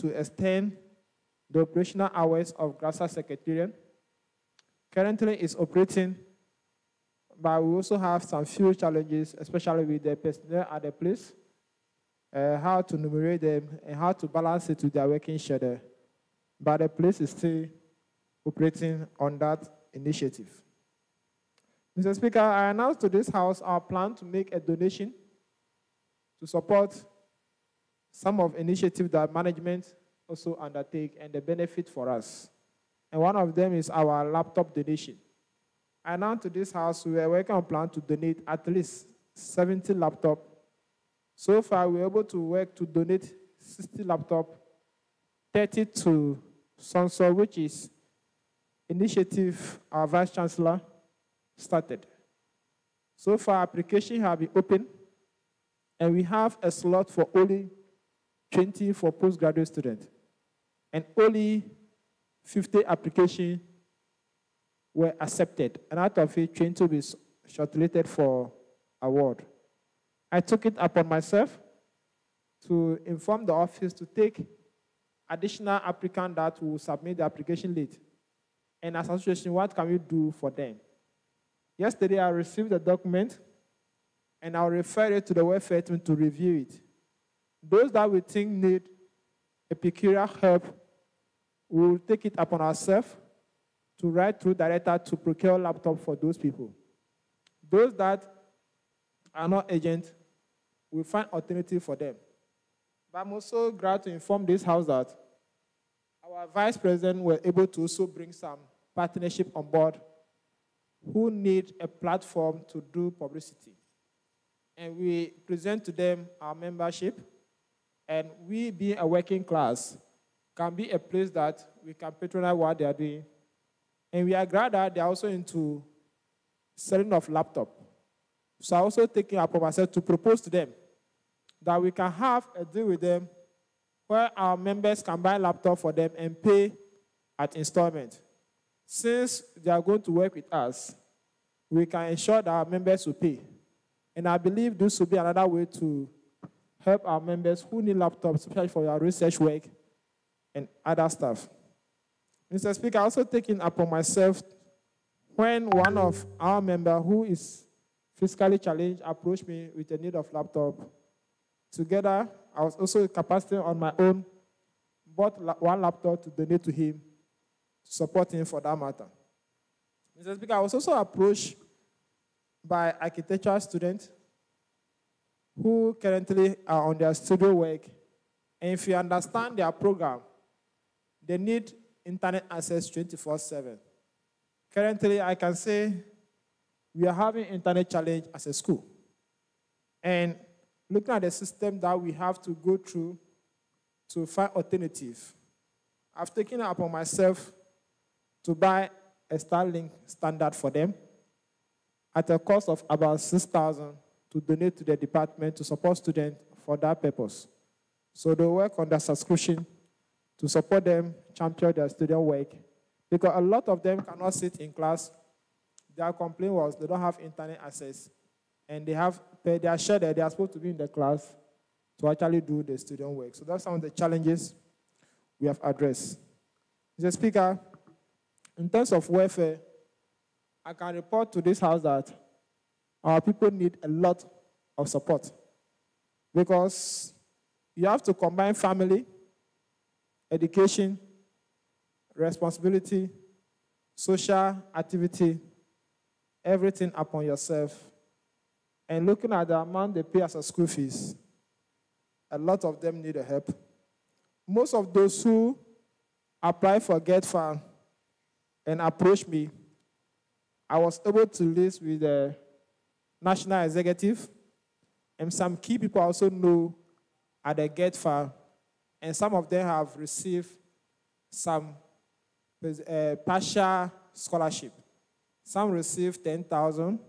to extend the operational hours of Grasag Secretariat. Currently, it's operating, but we also have some few challenges, especially with the personnel at the place, how to numerate them, and how to balance it with their working schedule. But the place is still operating on that initiative. Mr. Speaker, I announced to this House our plan to make a donation to support some of initiatives that management also undertake and the benefit for us. And one of them is our laptop donation. I announced to this House we are working on a plan to donate at least 70 laptops. So far, we were able to work to donate 60 laptops, 30 to Sonso, which is initiative our Vice Chancellor started. So far, applications have been open, and we have a slot for only 20 for postgraduate students, and only 50 applications were accepted, and out of it, 20 will be shortlisted for award. I took it upon myself to inform the office to take additional applicants that will submit the application late. And as an association, what can we do for them? Yesterday, I received the document, and I'll refer it to the welfare team to review it. Those that we think need a peculiar help, we will take it upon ourselves to write through director to procure laptop for those people. Those that are not agents, we'll find alternative for them. But I'm also glad to inform this House that our Vice President were able to also bring some partnership on board who need a platform to do publicity. And we present to them our membership, and we, being a working class, can be a place that we can patronize what they are doing. And we are glad that they are also into selling of laptop. So I also taking upon myself to propose to them that we can have a deal with them where our members can buy laptop for them and pay at installment. Since they are going to work with us, we can ensure that our members will pay. And I believe this will be another way to help our members who need laptops, especially for your research work and other stuff. Mr. Speaker, I also taking upon myself when one of our members who is fiscally challenged approached me with a need of laptop. Together, I was also capacity on my own, bought one laptop to donate to him, to support him for that matter. Mr. Speaker, I was also approached by architectural students who currently are on their studio work, and if you understand their program, they need internet access 24/7. Currently, I can say we are having internet challenge as a school. And looking at the system that we have to go through to find alternative, I've taken it upon myself to buy a Starlink standard for them at a cost of about 6,000 to donate to the department to support students for that purpose. So they work on the subscription to support them champion their student work, because a lot of them cannot sit in class. Their complaint was they don't have internet access, and they are sure that they are supposed to be in the class to actually do the student work. So that's some of the challenges we have addressed. Mr. Speaker, in terms of welfare, I can report to this House that our people need a lot of support, because you have to combine family, education, responsibility, social activity, everything upon yourself. And looking at the amount they pay as a school fees, a lot of them need help. Most of those who apply for Get Fund and approach me, I was able to list with the national executive, and some key people also know at the Get Fund, and some of them have received some partial scholarship. Some received 10,000.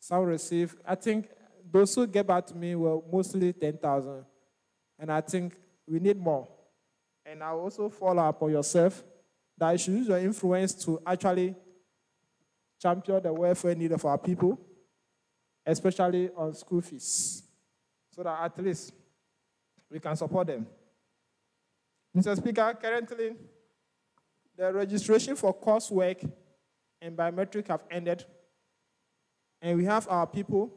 Some received, I think those who get back to me were mostly 10,000. And I think we need more. And I also follow up on yourself that you should use your influence to actually champion the welfare need of our people, especially on school fees, so that at least we can support them. Mr. Speaker, currently, the registration for coursework and biometric have ended, and we have our people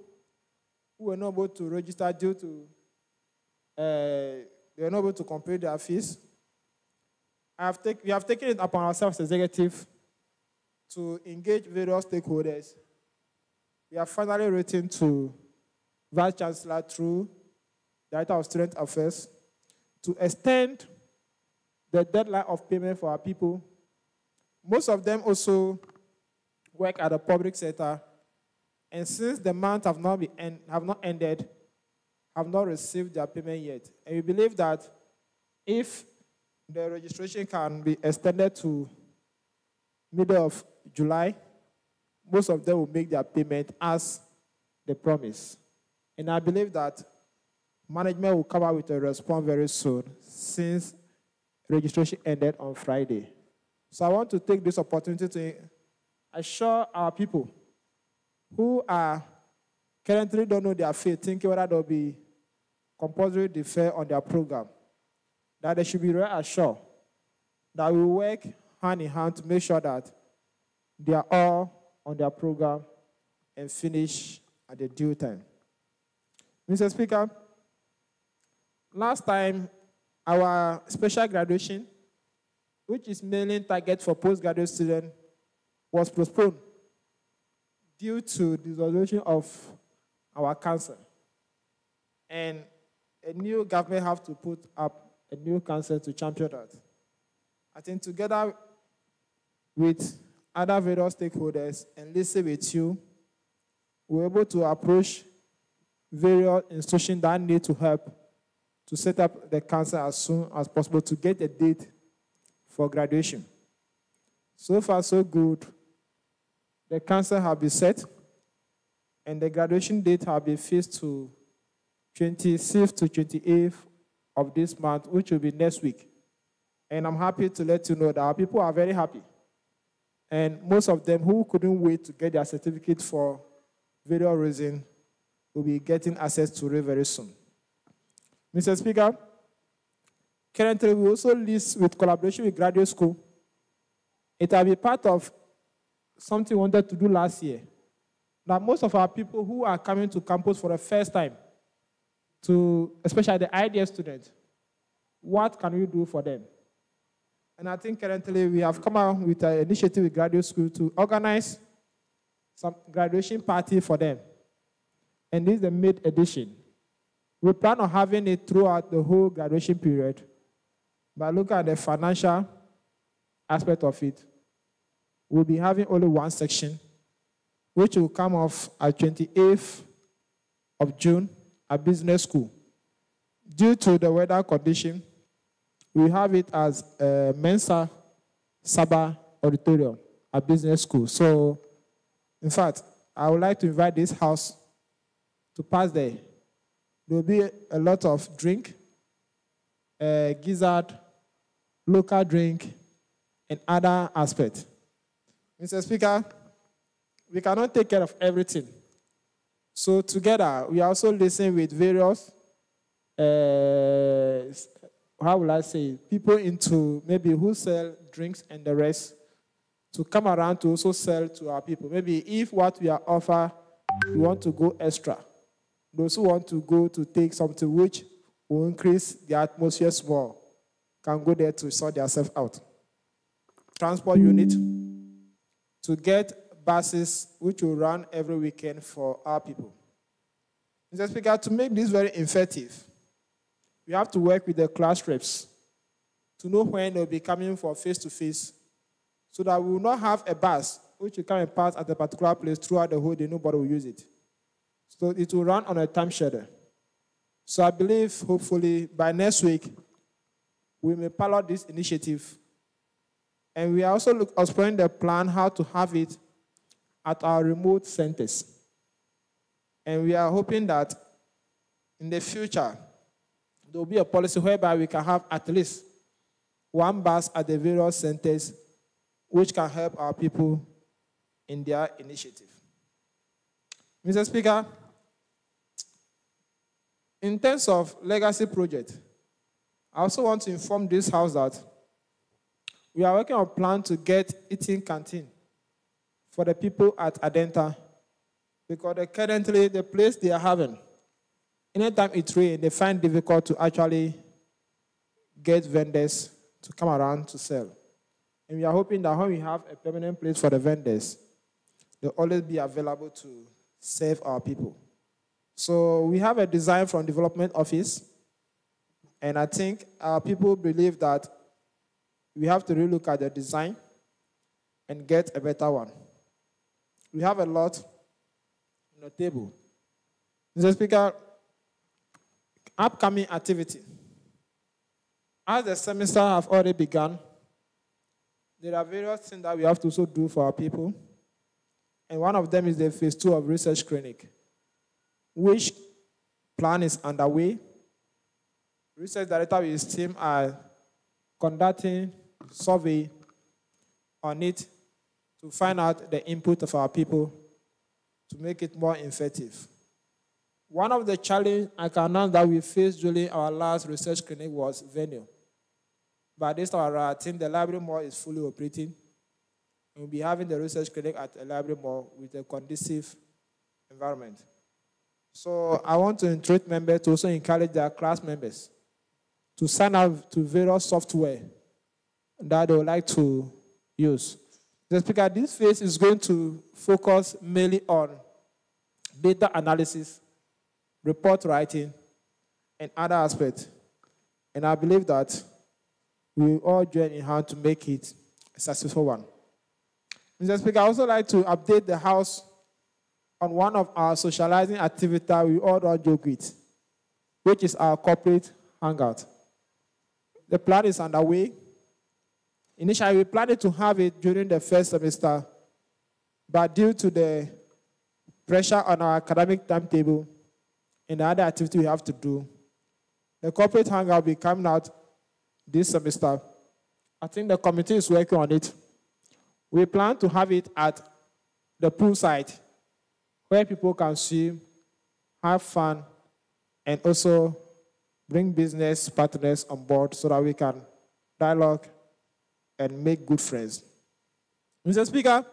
who were not able to register due to they were not able to complete their fees. We have taken it upon ourselves as executive to engage various stakeholders. We have finally written to Vice Chancellor through Director of Student Affairs to extend the deadline of payment for our people. Most of them also work at the public sector, and since the month have not ended, have not received their payment yet. And we believe that if the registration can be extended to middle of July, most of them will make their payment as they promise. And I believe that management will come out with a response very soon, since registration ended on Friday. So I want to take this opportunity to assure our people who are currently don't know their fate, thinking whether there will be compulsory defer on their program, that they should be very assured that we work hand in hand to make sure that they are all on their program and finish at the due time. Mr. Speaker, last time our special graduation, which is mainly targeted for postgraduate students, was postponed due to the dissolution of our council. And a new government have to put up a new council to champion that. I think together with other various stakeholders and listen with you, we're able to approach various institutions that need to help to set up the council as soon as possible to get a date for graduation. So far, so good. The council have been set, and the graduation date have been fixed to 26th to 28th of this month, which will be next week. And I'm happy to let you know that our people are very happy. And most of them who couldn't wait to get their certificate for various reasons will be getting access to it very soon. Mr. Speaker, currently we also list with collaboration with graduate school. It will be part of something we wanted to do last year. Now, most of our people who are coming to campus for the first time, especially the IDS students, what can we do for them? And I think currently we have come out with an initiative with graduate school to organize some graduation party for them. And this is the mid edition. We plan on having it throughout the whole graduation period. But look at the financial aspect of it. We'll be having only one section, which will come off at 28th of June at business school. Due to the weather condition, we have it as a Mensa Saba auditorium at business school. So, in fact, I would like to invite this house to pass there. There will be a lot of drink, gizzard, local drink, and other aspects. Mr. Speaker, we cannot take care of everything. So together, we are also listening with various, how will I say, people into maybe who sell drinks and the rest to come around to also sell to our people. Maybe if what we are offer, we want to go extra. Those who want to go to take something which will increase the atmosphere small can go there to sort themselves out. Transport unit to get buses which will run every weekend for our people. Mr. Speaker, to make this very effective, we have to work with the class reps to know when they'll be coming for face-to-face so that we will not have a bus which will come and pass at a particular place throughout the whole day, nobody will use it. So it will run on a time schedule. So I believe, hopefully, by next week, we may pilot this initiative. And we are also exploring the plan how to have it at our remote centers. And we are hoping that in the future, there will be a policy whereby we can have at least one bus at the various centers which can help our people in their initiative. Mr. Speaker, in terms of legacy project, I also want to inform this house that we are working on a plan to get eating canteen for the people at Adenta, because currently the place they are having, anytime it rains, they find it difficult to actually get vendors to come around to sell. And we are hoping that when we have a permanent place for the vendors, they'll always be available to serve our people. So we have a design from development office, and I think our people believe that we have to relook at the design and get a better one. We have a lot on the table. Mr. Speaker, upcoming activity. As the semester have already begun, there are various things that we have to also do for our people. And one of them is the phase 2 of research clinic, which plan is underway. Research director with his team are conducting survey on it to find out the input of our people to make it more effective. One of the challenges I can announce that we faced during our last research clinic was venue. By this time around, I think the library mall is fully operating. We'll be having the research clinic at the library mall with a conducive environment. So I want to entreat members to also encourage their class members to sign up to various software that they would like to use. The Speaker, this phase is going to focus mainly on data analysis, report writing, and other aspects. And I believe that we will all join in hand to make it a successful one. Mr. Speaker, I also like to update the House on one of our socializing activities we all don't joke with, which is our corporate hangout. The plan is underway. Initially, we planned to have it during the first semester, but due to the pressure on our academic timetable and the other activity we have to do, the corporate hangout will be coming out this semester. I think the committee is working on it. We plan to have it at the poolside, where people can swim, have fun, and also bring business partners on board so that we can dialogue and make good friends. Mr. Speaker,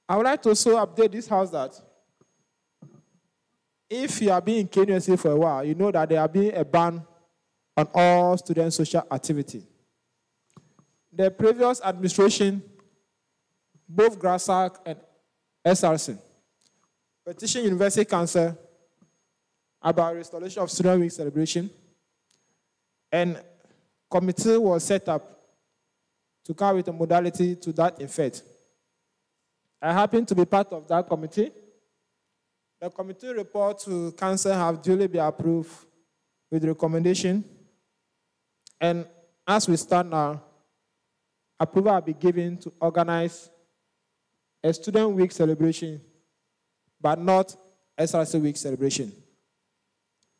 I would like to also update this house that if you have been in KNUST for a while, you know that there has been a ban on all student social activity. The previous administration, both Grasag and SRC, petitioned University Council about restoration of Student Week celebration, and committee was set up to come with a modality to that effect. I happen to be part of that committee. The committee report to council have duly been approved with recommendation, and as we stand now, approval will be given to organize a Student Week celebration, but not SRC Week celebration.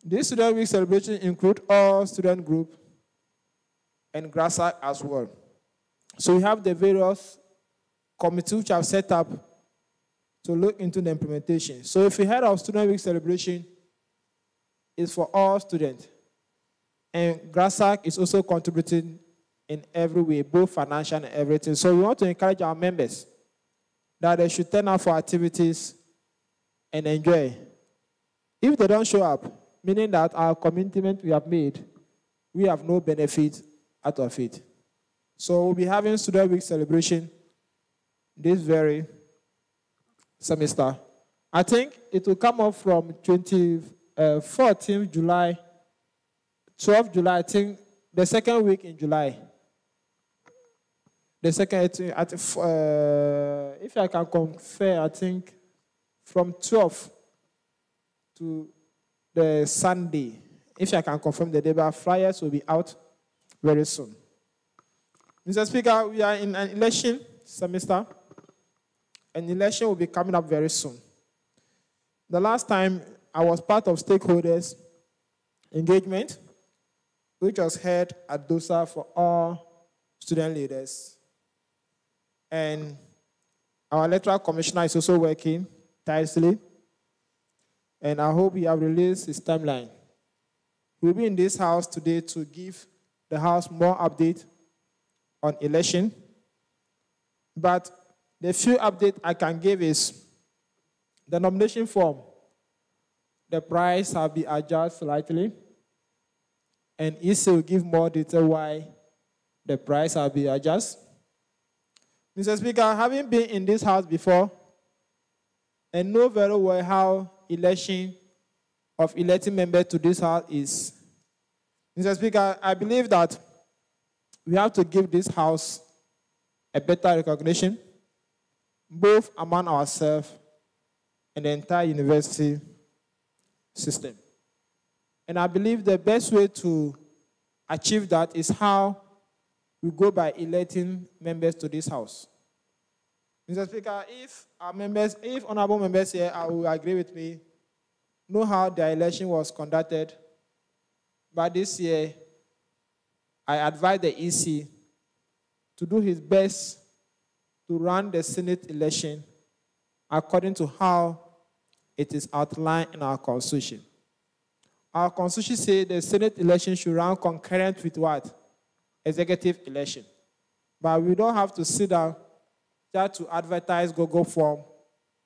This Student Week celebration includes all student groups and Grasag as well. So we have the various committees which have set up to look into the implementation. So if you heard of Student Week celebration, it's for all students. And Grasag is also contributing in every way, both financial and everything. So we want to encourage our members that they should turn out for activities and enjoy. If they don't show up, meaning that our commitment we have made, we have no benefit out of it. So we'll be having Student Week celebration this very semester. I think it will come up from 14th July, 12th July, I think the second week in July. The second, if I can confirm, I think from 12th to the Sunday, if I can confirm the day, but flyers will be out very soon. Mr. Speaker, we are in an election semester, and election will be coming up very soon. The last time I was part of stakeholders engagement, which was held at DOSA for all student leaders. And our electoral commissioner is also working tirelessly, and I hope he has released his timeline. We'll be in this house today to give the house more update on election. But the few update I can give is the nomination form. The price have been adjusted slightly. And EC will give more detail why the price have been adjusted. Mr. Speaker, having been in this house before and know very well how election of electing members to this house is, Mr. Speaker, I believe that we have to give this house a better recognition, both among ourselves and the entire university system. And I believe the best way to achieve that is how we go by electing members to this house. Mr. Speaker, if honorable members here will agree with me, know how the election was conducted, but this year, I advise the EC to do his best to run the Senate election according to how it is outlined in our Constitution. Our Constitution says the Senate election should run concurrent with what? Executive election. But we don't have to sit down just to advertise Google form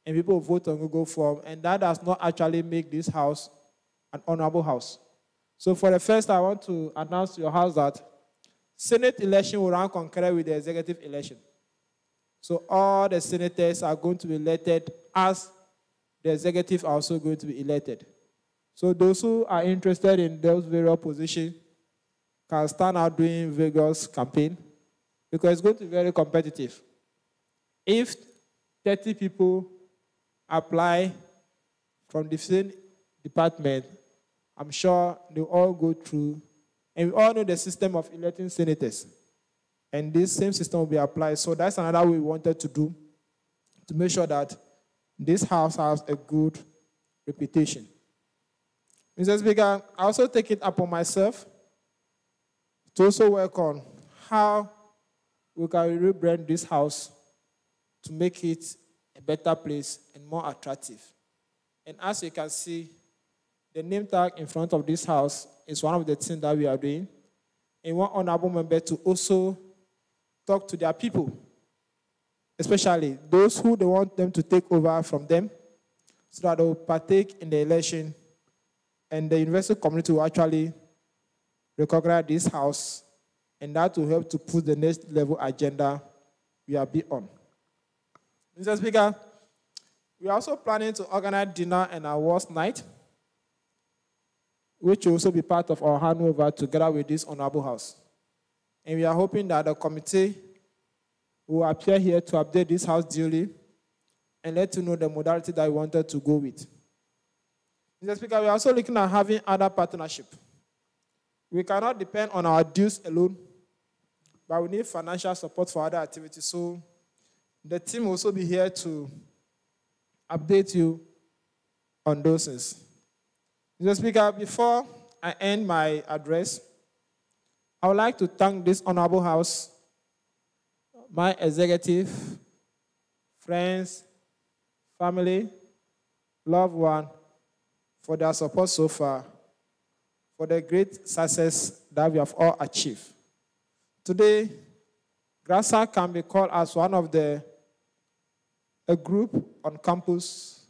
and people vote on Google form, and that does not actually make this house an honorable house. So for the first, I want to announce to your house that Senate election will run concurrent with the executive election. So all the senators are going to be elected as the executive are also going to be elected. So those who are interested in those various positions can start out doing vigorous campaign because it's going to be very competitive. If 30 people apply from the same department, I'm sure they'll all go through. And we all know the system of electing senators. And this same system will be applied. So that's another way we wanted to do to make sure that this house has a good reputation. Mr. Speaker, I also take it upon myself to also work on how we can rebrand this house to make it a better place and more attractive. And as you can see, the name tag in front of this house is one of the things that we are doing. And we want honorable members to also talk to their people, especially those who they want them to take over from them, so that they will partake in the election and the university community will actually recognize this house, and that will help to put the next level agenda we are be on. Mr. Speaker, we are also planning to organize dinner and awards night, which will also be part of our handover together with this honorable house. And we are hoping that the committee will appear here to update this house duly and let you know the modality that we wanted to go with. Mr. Speaker, we are also looking at having other partnership. We cannot depend on our dues alone, but we need financial support for other activities. So the team will also be here to update you on those things. Mr. Speaker, before I end my address, I would like to thank this honorable house, my executive, friends, family, loved one, for their support so far, for the great success that we have all achieved. Today, Grasag can be called as one of a group on campus,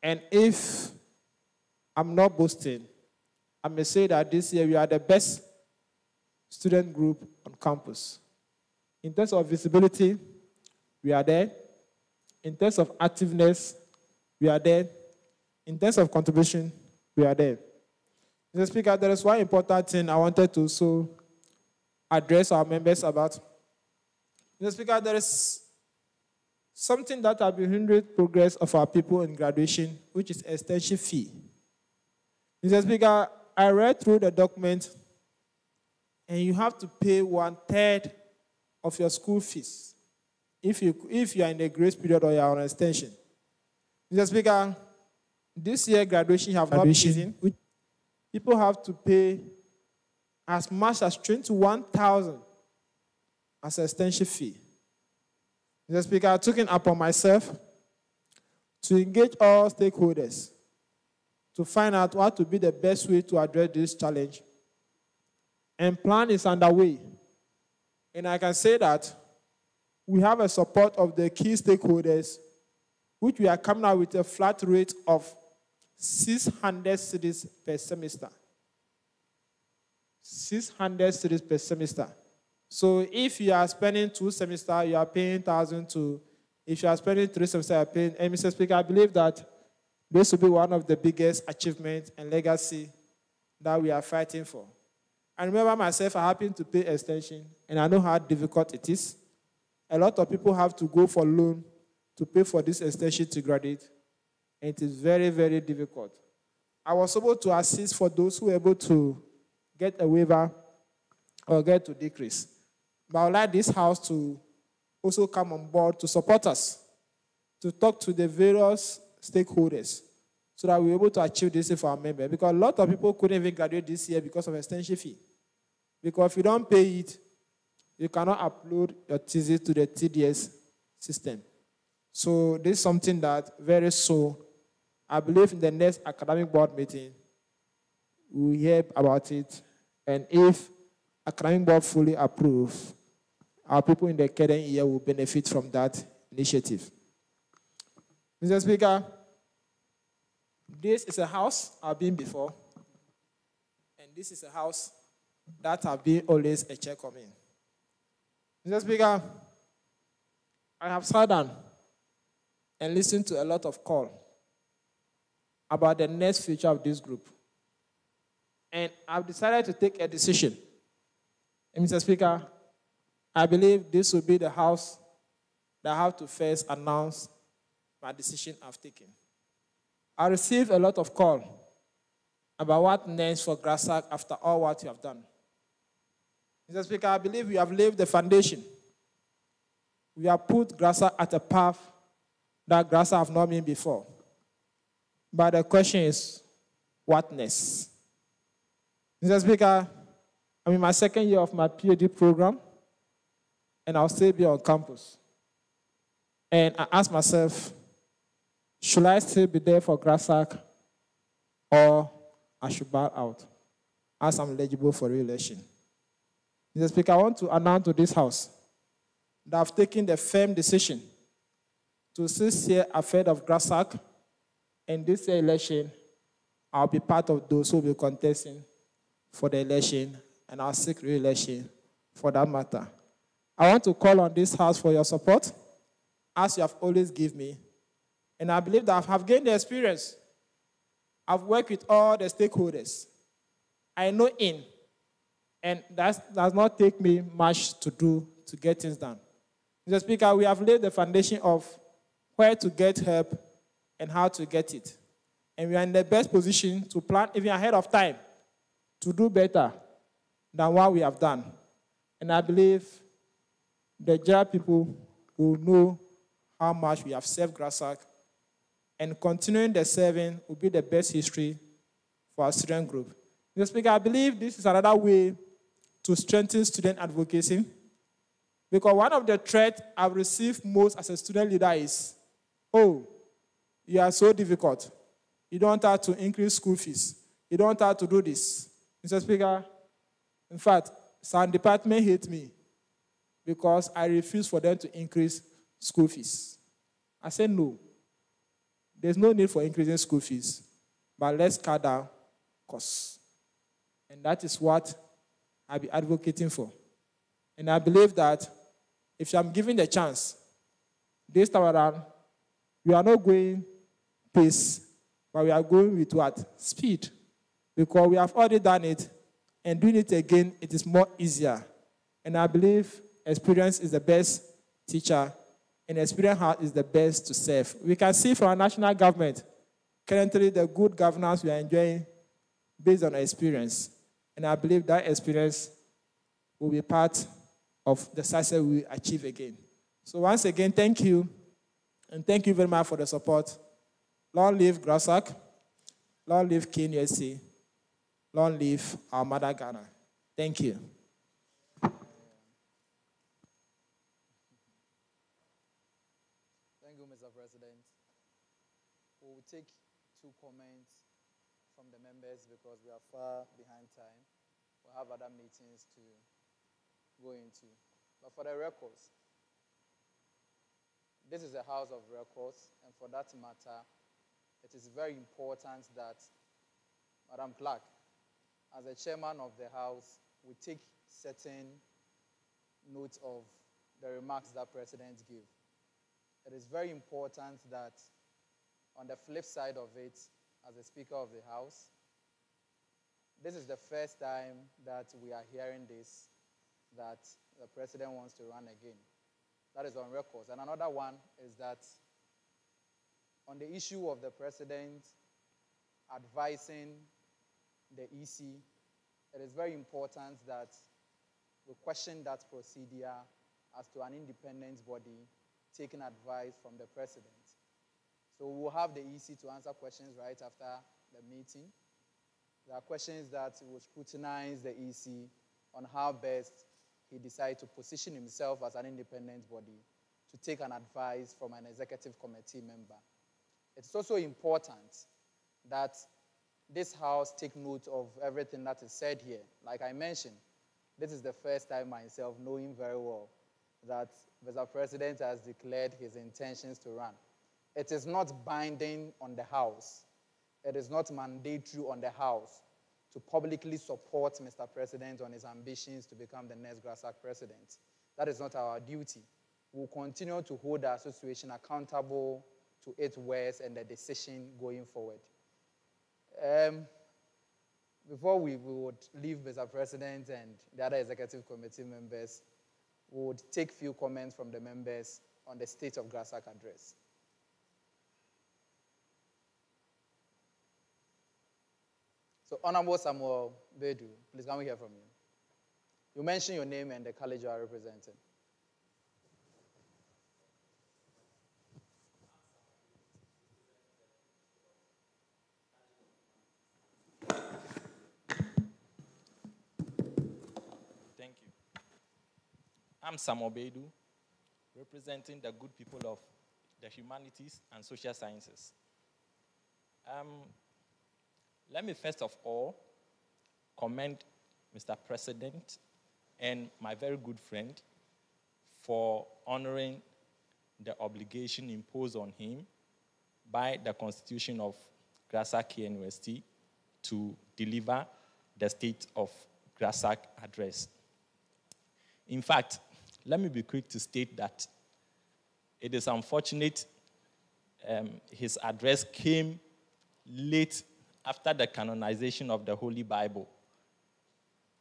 and if I'm not boasting, I may say that this year we are the best student group on campus. In terms of visibility, we are there. In terms of activeness, we are there. In terms of contribution, we are there. Mr. Speaker, there is one important thing I wanted to also address our members about. Mr. Speaker, there is something that has been hindering progress of our people in graduation, which is extension fee. Mr. Speaker, I read through the document, and you have to pay 1/3 of your school fees if you are in a grace period or you are on extension. Mr. Speaker, this year graduation have not been, which people have to pay as much as 21,000 as an extension fee. Mr. Speaker, I took it upon myself to engage all stakeholders to find out what would be the best way to address this challenge. And plan is underway. And I can say that we have a support of the key stakeholders, which we are coming out with a flat rate of 600 cedis per semester. 600 cedis per semester. So if you are spending 2 semesters, you are paying 1,002. If you are spending 3 semesters, you are paying. And Mr. Speaker, I believe that this will be one of the biggest achievements and legacy that we are fighting for. I remember myself, I happened to pay extension, and I know how difficult it is. A lot of people have to go for loan to pay for this extension to graduate, and it is very, very difficult. I was able to assist for those who were able to get a waiver or get to decrease. But I would like this house to also come on board to support us, to talk to the various stakeholders so that we're able to achieve this for our members. Because a lot of people couldn't even graduate this year because of extension fee. Because if you don't pay it, you cannot upload your thesis to the TDS system. So this is something that very soon, I believe in the next academic board meeting, we will hear about it. And if academic board fully approves, our people in the current year will benefit from that initiative. Mr. Speaker, this is a house I've been before, and this is a house that I've been always a check-on in. Mr. Speaker, I have sat down and listened to a lot of calls about the next future of this group. And I've decided to take a decision. And Mr. Speaker, I believe this will be the house that I have to first announce my decision I've taken. I received a lot of calls about what next for Grasag after all what you have done. Mr. Speaker, I believe we have laid the foundation. We have put Grasag at a path that Grasag have not been before. But the question is, what next? Mr. Speaker, I'm in my second year of my PhD program, and I'll still be on campus. And I asked myself, should I still be there for Grasag, or I should bow out as I'm eligible for re-election? Mr. Speaker, I want to announce to this house that I've taken the firm decision to sit here ahead of Grasag, and this year election, I'll be part of those who will be contesting for the election, and I'll seek re-election for that matter. I want to call on this house for your support, as you have always given me. And I believe that I have gained the experience. I've worked with all the stakeholders. I know in, and that does not take me much to do to get things done. Mr. Speaker, we have laid the foundation of where to get help and how to get it. And we are in the best position to plan even ahead of time to do better than what we have done. And I believe the general people will know how much we have served Grasag, and continuing the serving will be the best history for our student group. Mr. Speaker, I believe this is another way to strengthen student advocacy, because one of the threats I've received most as a student leader is, oh, you are so difficult. You don't have to increase school fees. You don't have to do this. Mr. Speaker, in fact, some department hate me because I refuse for them to increase school fees. I said no. There's no need for increasing school fees, but let's cut down costs. And that is what I'll be advocating for. And I believe that if I'm given the chance, this time around, we are not going pace, but we are going with what? Speed. Because we have already done it, and doing it again, it is more easier. And I believe experience is the best teacher, and experience heart is the best to serve. We can see from our national government, currently the good governance we are enjoying based on our experience. And I believe that experience will be part of the success we achieve again. So once again, thank you. And thank you very much for the support. Long live Grasag. Long live KNUST. Long live our mother Ghana. Thank you. Thank you, Mr. President. We will take 2 comments from the members because we are far behind time. We'll have other meetings to go into. But for the records, this is a house of records, and for that matter, it is very important that Madam Clerk, as the chairman of the house, we take certain note of the remarks that President gave. It is very important that on the flip side of it, as the Speaker of the House, this is the first time that we are hearing this, that the President wants to run again. That is on records. And another one is that on the issue of the President advising the EC, it is very important that we question that procedure as to an independent body taking advice from the President. So we'll have the EC to answer questions right after the meeting. There are questions that will scrutinize the EC on how best he decided to position himself as an independent body to take an advice from an executive committee member. It's also important that this House take note of everything that is said here. Like I mentioned, this is the first time myself knowing very well that Mr. President has declared his intentions to run. It is not binding on the House. It is not mandatory on the House to publicly support Mr. President on his ambitions to become the next Grasag president. That is not our duty. We'll continue to hold the association accountable to its words and the decision going forward. Before we would leave Mr. President and the other executive committee members, we would take few comments from the members on the State of Grasag address. So, Honorable Samuel Bedu, please can we hear from you? You mention your name and the college you are representing. Thank you. I'm Samuel Bedu, representing the good people of the humanities and social sciences. Let me first of all commend Mr. President and my very good friend for honoring the obligation imposed on him by the Constitution of Grasag University to deliver the State of Grasag address. In fact, let me be quick to state that it is unfortunate his address came late after the canonization of the Holy Bible.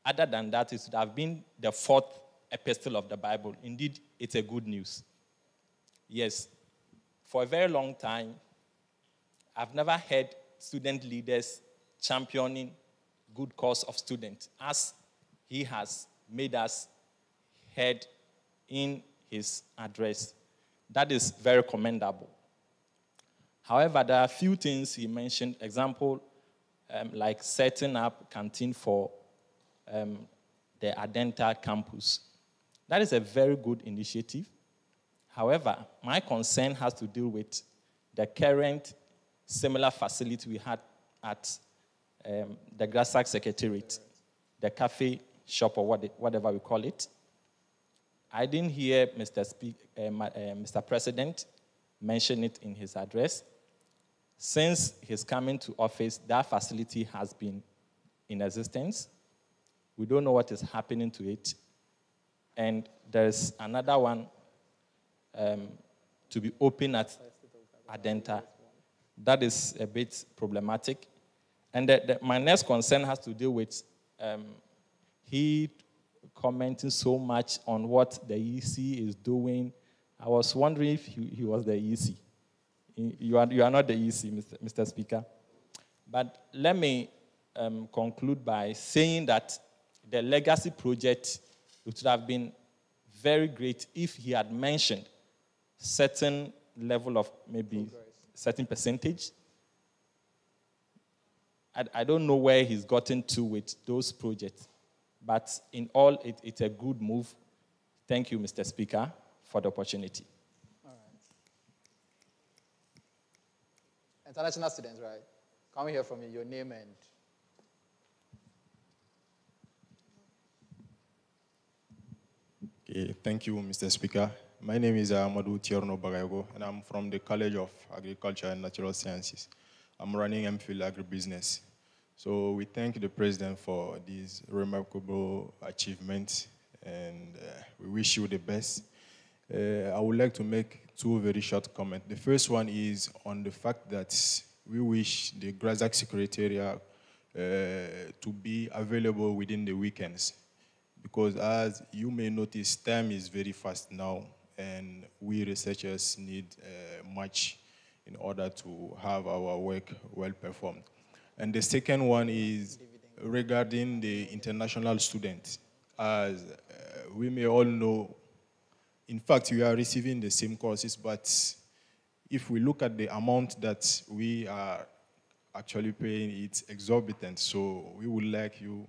Other than that, it would have been the fourth epistle of the Bible. Indeed, it's a good news. Yes, for a very long time, I've never heard student leaders championing good cause of students, as he has made us heard in his address. That is very commendable. However, there are a few things he mentioned. Example, like setting up canteen for the Adenta campus. That is a very good initiative. However, my concern has to do with the current similar facility we had at the Grasag Secretariat, the cafe shop or whatever we call it. I didn't hear Mr. President mention it in his address. Since his coming to office, that facility has been in existence. We don't know what is happening to it. And there's another one to be open at Adenta. That is a bit problematic. And my next concern has to do with he commenting so much on what the EC is doing. I was wondering if he was the EC. You are not the EC, Mr. Speaker. But let me conclude by saying that the legacy project would have been very great if he had mentioned certain level of maybe certain percentage. I don't know where he's gotten to with those projects, but in all, it's a good move. Thank you, Mr. Speaker, for the opportunity. All right. International students, right? Can we hear from you, your name and... Okay, thank you, Mr. Speaker. My name is AMONOO, and I'm from the College of Agriculture and Natural Sciences. I'm running MPhil Agribusiness. So we thank the President for this remarkable achievement, and we wish you the best. I would like to make two very short comments. The first one is on the fact that we wish the Grasag Secretariat to be available within the weekends, because as you may notice, time is very fast now, and we researchers need much in order to have our work well performed. And the second one is regarding the international students. As we may all know, in fact, we are receiving the same courses, but if we look at the amount that we are actually paying, it's exorbitant. So we would like you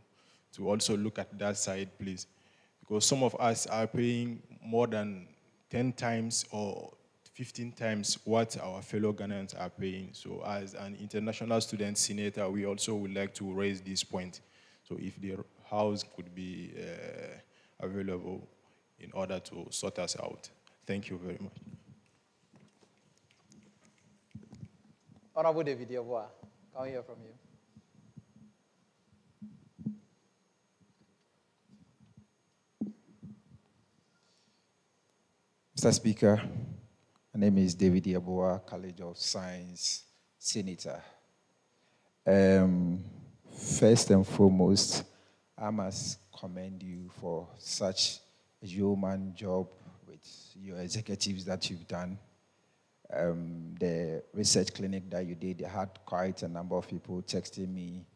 to also look at that side, please. Because some of us are paying more than 10 times or 15 times what our fellow Ghanaians are paying. So as an international student senator, we also would like to raise this point. So if the house could be available in order to sort us out. Thank you very much. Honorable David Yeboah, can we hear from you? Mr. Speaker, my name is David Yeboah, College of Science Senator. First and foremost, I must commend you for such a yeoman job with your executives that you've done. The research clinic that you did, I had quite a number of people texting me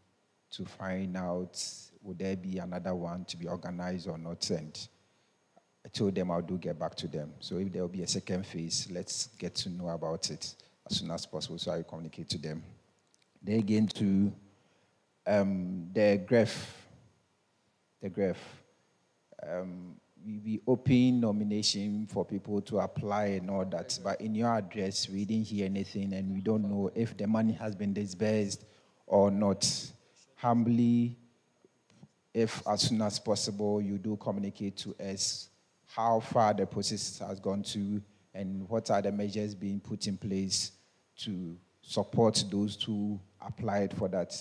to find out would there be another one to be organized or not, and I told them I'll get back to them. So if there will be a second phase, let's get to know about it as soon as possible so I communicate to them. Then again to the graph. We open nomination for people to apply and all that, but in your address, we didn't hear anything, and we don't know if the money has been disbursed or not. Humbly, if as soon as possible, you do communicate to us how far the process has gone to and what are the measures being put in place to support those who applied for that.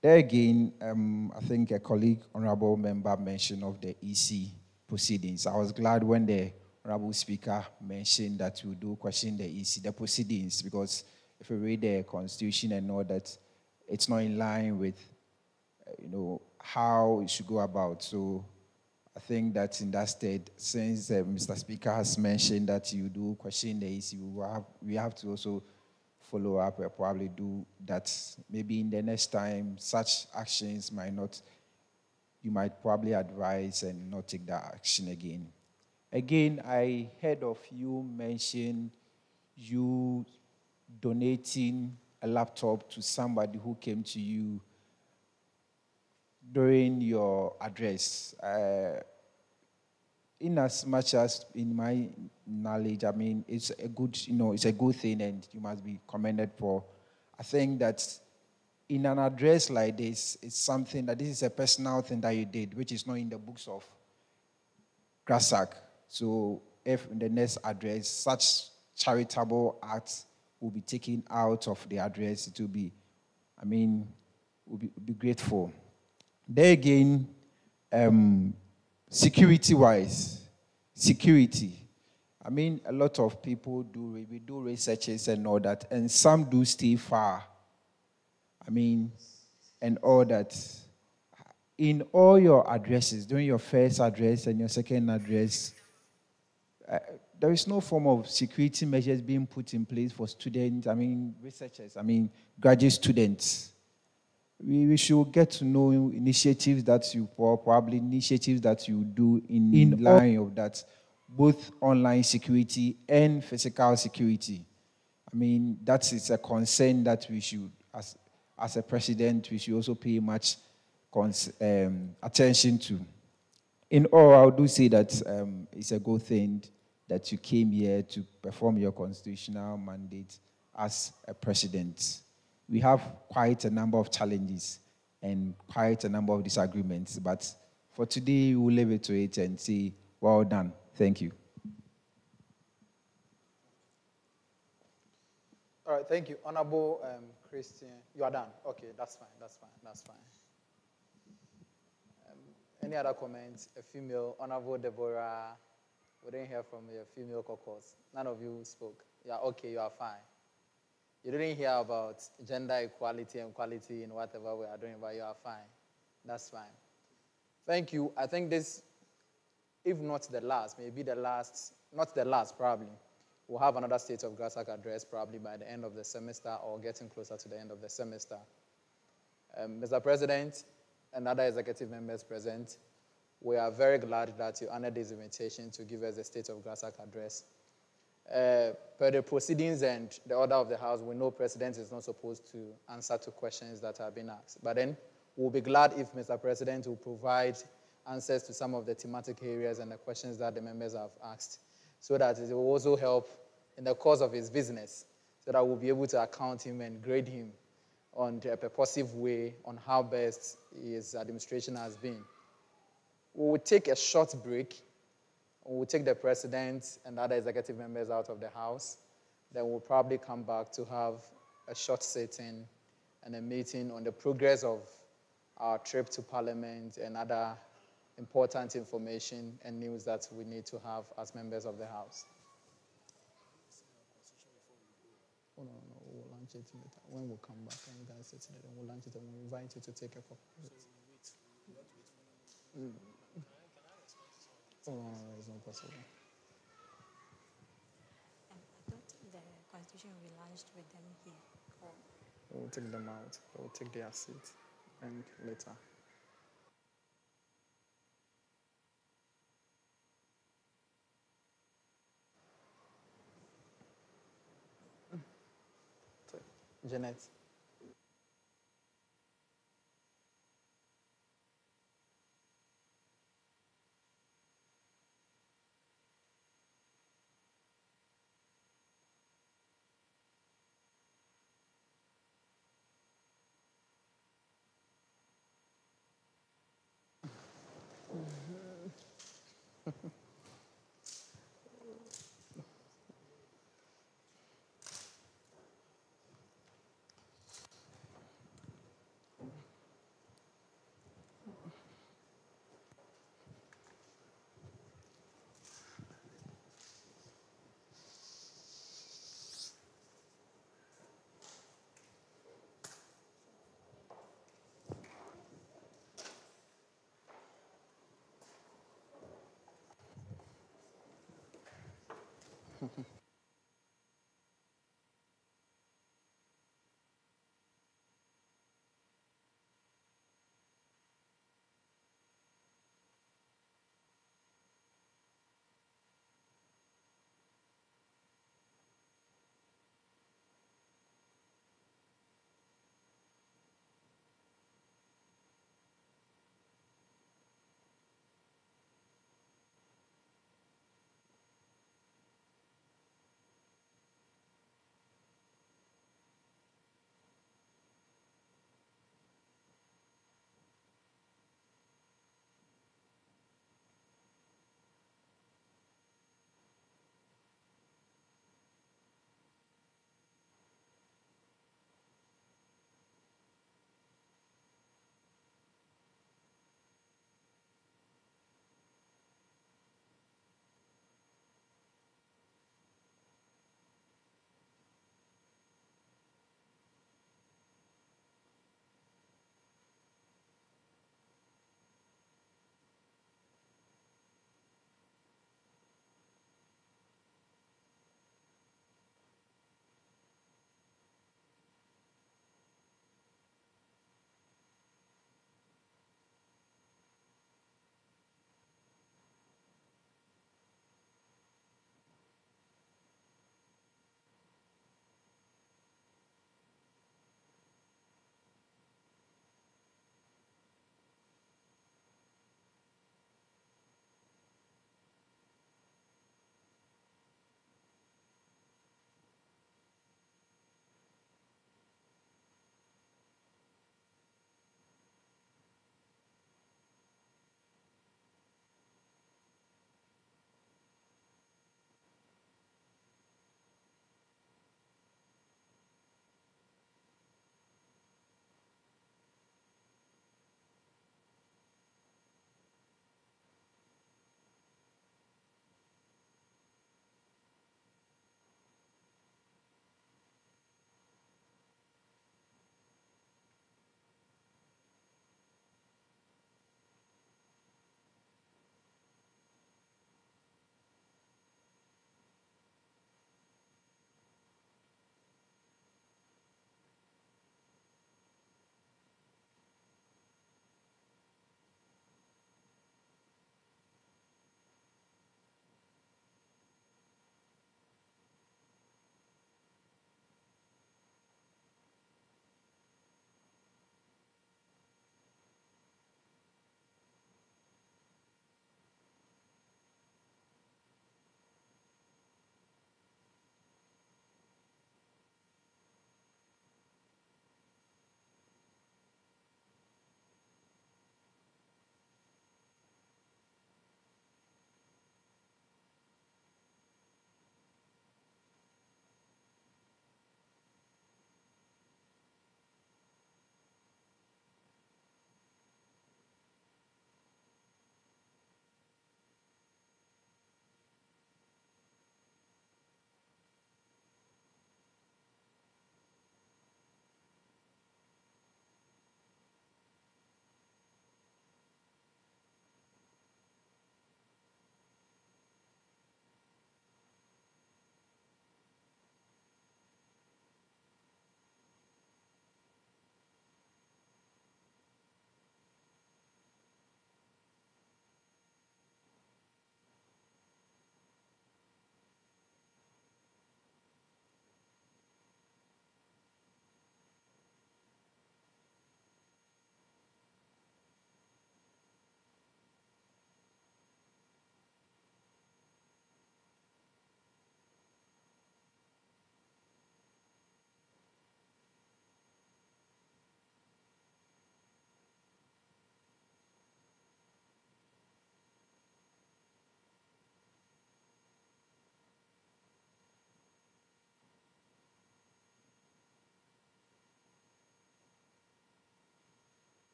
There again, I think a colleague, honorable member, mentioned of the EC proceedings. I was glad when the honorable speaker mentioned that we do question the EC, the proceedings, because if you read the constitution and all that, it's not in line with, how it should go about. So I think that in that state, since Mr. Speaker has mentioned that you do question the EC, we have to also follow up and probably do that. Maybe in the next time, such actions you might probably advise and not take that action again. Again, I heard of you mention you donating a laptop to somebody who came to you during your address. In as much as in my knowledge, I mean, it's a good, it's a good thing and you must be commended for. I think that in an address like this, it's something that this is a personal thing that you did, which is not in the books of Grasag. So if in the next address, such charitable acts will be taken out of the address, it will be, we'll be grateful. There again, security-wise, a lot of people we do researches and all that, and some do stay far. And all that. In all your addresses, during your first address and your second address, there is no form of security measures being put in place for students, researchers, graduate students. We should get to know initiatives that you do in line of that, both online security and physical security. That is a concern that we should, as a president, we should also pay much attention to. In all, I do say that it's a good thing that you came here to perform your constitutional mandate as a president. we have quite a number of challenges and quite a number of disagreements. But for today, we'll leave it to it and say, well done. Thank you. All right, thank you. Honorable Christian, you are done. Okay, that's fine, that's fine, that's fine. Any other comments? A female, Honorable Deborah, we didn't hear from your female caucus. None of you spoke. Yeah, okay, you are fine. You didn't hear about gender equality and quality in whatever we are doing, but you are fine. That's fine. Thank you. I think this, if not the last, maybe the last, not the last probably, we'll have another State of Grasag address probably by the end of the semester or getting closer to the end of the semester. Mr. President and other executive members present, we are very glad that you honored this invitation to give us the State of Grasag address. Per the proceedings and the order of the House, we know President is not supposed to answer to questions that have been asked. But then we'll be glad if Mr. President will provide answers to some of the thematic areas and the questions that the members have asked, so that it will also help in the course of his business, so that we'll be able to account him and grade him on a purposive way on how best his administration has been. We will take a short break. We'll take the president and other executive members out of the House. Then we'll probably come back to have a short sitting and a meeting on the progress of our trip to Parliament and other important information and news that we need to have as members of the House. Oh, no, we'll launch it later. When we come back, when you guys sit there, we'll launch it and we'll invite you to take a copy of it. Oh, no, it's not possible. I thought the constitution will be launched with them here. We'll take them out. We'll take their seat and later. Janet.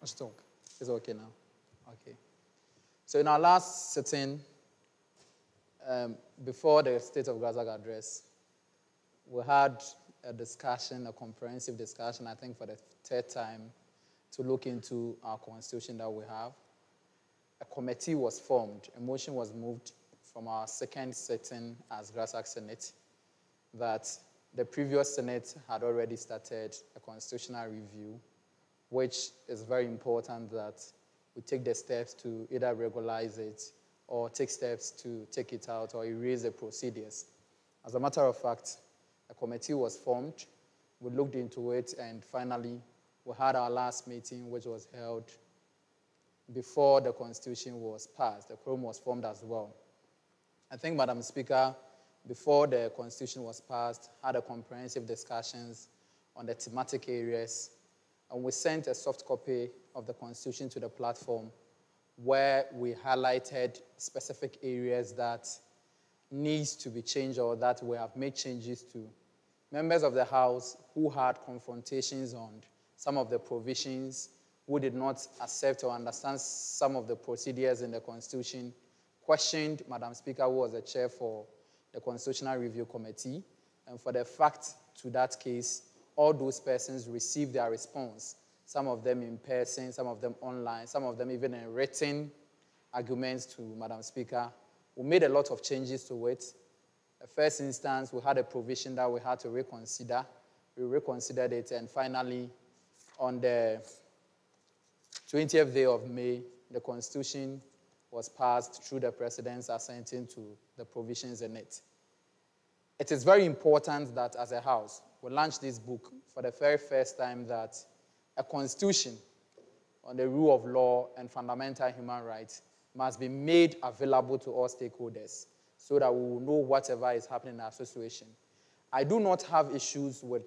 Let's talk. It's okay now. Okay. So in our last sitting, before the State of Grasag address, we had a discussion, a comprehensive discussion, I think for the third time, to look into our constitution that we have. A committee was formed. A motion was moved from our second sitting as Grasag Senate that the previous Senate had already started a constitutional review, which is very important that we take the steps to either regularize it or take steps to take it out or erase the procedures. As a matter of fact, a committee was formed. We looked into it, and finally, we had our last meeting, which was held before the Constitution was passed. The quorum was formed as well. I think, Madam Speaker, before the Constitution was passed, had a comprehensive discussions on the thematic areas, and we sent a soft copy of the Constitution to the platform where we highlighted specific areas that needs to be changed or that we have made changes to. Members of the House who had confrontations on some of the provisions, who did not accept or understand some of the procedures in the Constitution, questioned Madam Speaker, who was the chair for the Constitutional Review Committee, and for the fact to that case, all those persons received their response, some of them in person, some of them online, some of them even in written arguments to Madam Speaker. We made a lot of changes to it. The first instance, we had a provision that we had to reconsider. We reconsidered it, and finally, on the 20th day of May, the Constitution was passed through the President's assenting to the provisions in it. It is very important that as a House, we launch this book for the very first time that a Constitution on the rule of law and fundamental human rights must be made available to all stakeholders so that we will know whatever is happening in our association. I do not have issues with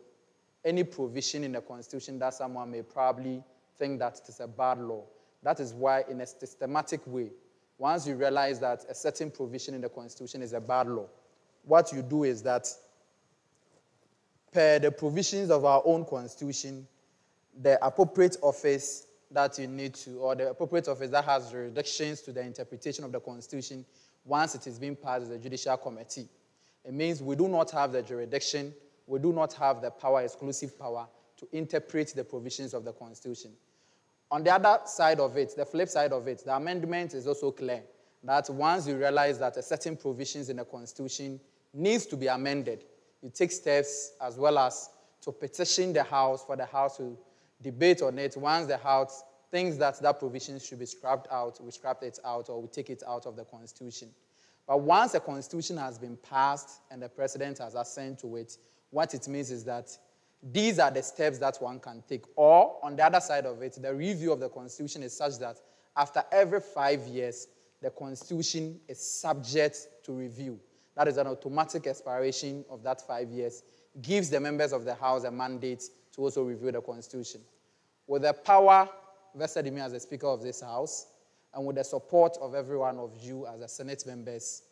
any provision in the Constitution that someone may probably think that it is a bad law. That is why, in a systematic way, once you realize that a certain provision in the Constitution is a bad law, what you do is that, per the provisions of our own Constitution, the appropriate office that you need to, or the appropriate office that has jurisdictions to the interpretation of the Constitution, once it is being passed, is the Judicial Committee. It means we do not have the jurisdiction, we do not have the power, exclusive power, to interpret the provisions of the Constitution. On the other side of it, the flip side of it, the amendment is also clear that once you realize that a certain provisions in the Constitution needs to be amended, you take steps as well as to petition the House for the House to debate on it. Once the House thinks that that provision should be scrapped out, we scrap it out or we take it out of the Constitution. But once a Constitution has been passed and the President has assent to it, what it means is that these are the steps that one can take. Or, on the other side of it, the review of the Constitution is such that after every 5 years, the Constitution is subject to review. That is an automatic expiration of that 5 years. Gives the members of the House a mandate to also review the Constitution. With the power vested in me as the Speaker of this House, and with the support of every one of you as the Senate members,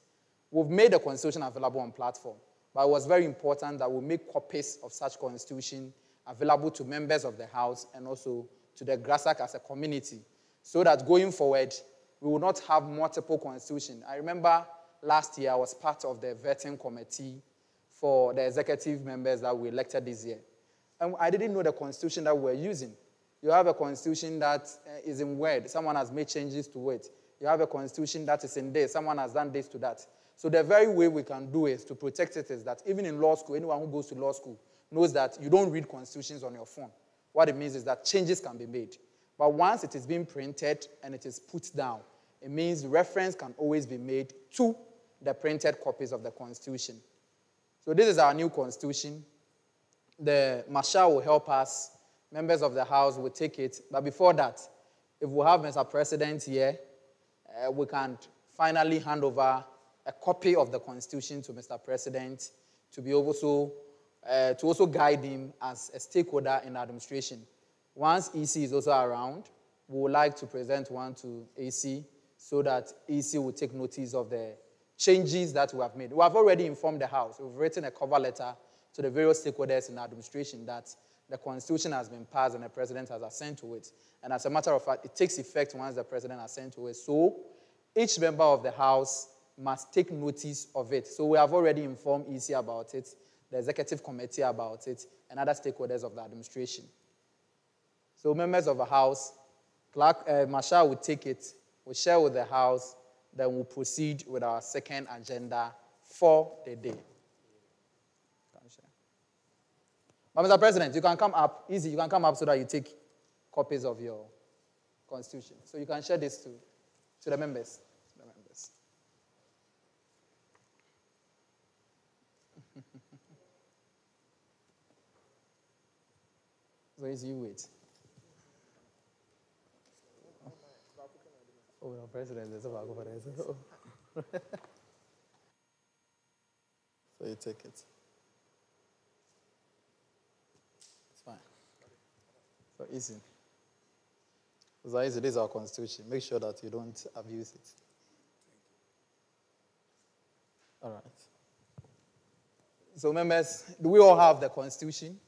we've made the Constitution available on platform. But it was very important that we make copies of such Constitution available to members of the House and also to the Grasag as a community, so that going forward, we will not have multiple Constitutions. I remember last year I was part of the vetting committee for the executive members that we elected this year. And I didn't know the Constitution that we were using. You have a Constitution that is in Word. Someone has made changes to it. You have a Constitution that is in this. Someone has done this to that. So the very way we can do it to protect it is that even in law school, anyone who goes to law school knows that you don't read constitutions on your phone. What it means is that changes can be made. But once it is being printed and it is put down, it means reference can always be made to the printed copies of the Constitution. So this is our new Constitution. The Marshal will help us. Members of the House will take it. But before that, if we have Mr. President here, we can finally hand over a copy of the Constitution to Mr. President to be able to also guide him as a stakeholder in administration. Once EC is also around, we would like to present one to AC so that EC will take notice of the changes that we have made. We have already informed the House. We've written a cover letter to the various stakeholders in administration that the constitution has been passed and the president has assent to it. And as a matter of fact, it takes effect once the president assent to it. So each member of the House must take notice of it. So we have already informed EC about it, the executive committee about it, and other stakeholders of the administration. So members of the House, Marshall will take it, we'll share with the House, then we'll proceed with our second agenda for the day. But Mr. President, you can come up, easy, you can come up so that you take copies of your constitution. So you can share this to the members. So easy, you wait. Oh, no, President, there's a bag over there. So you take it. It's fine. So easy. So easy, this is our constitution. Make sure that you don't abuse it. All right. So members, do we all have the constitution?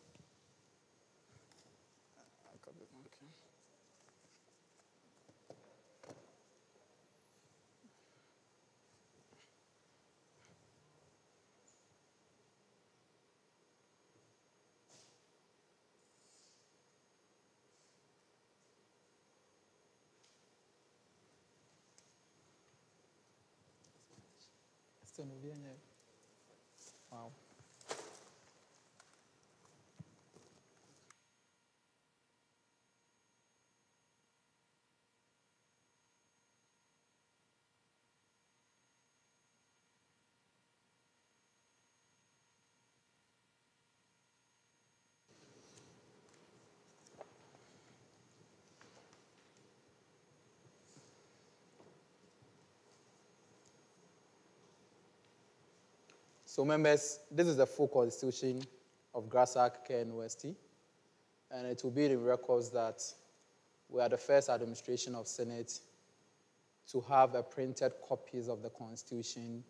Wow. So members, this is the full constitution of Grasag Knust, and it will be in records that we are the first administration of Senate to have a printed copies of the constitution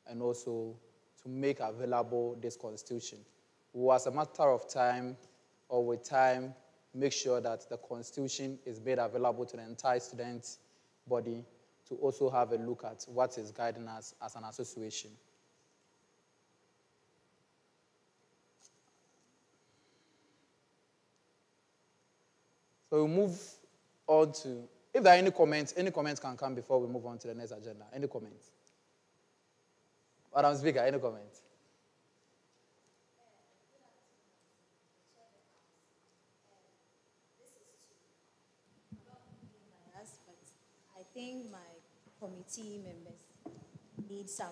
and also to make available this constitution. We will, as a matter of time or with time, make sure that the constitution is made available to the entire student body to also have a look at what is guiding us as an association. So we'll move on to, if there are any comments can come before we move on to the next agenda. Any comments? Madam Speaker, any comments? I think my committee members need some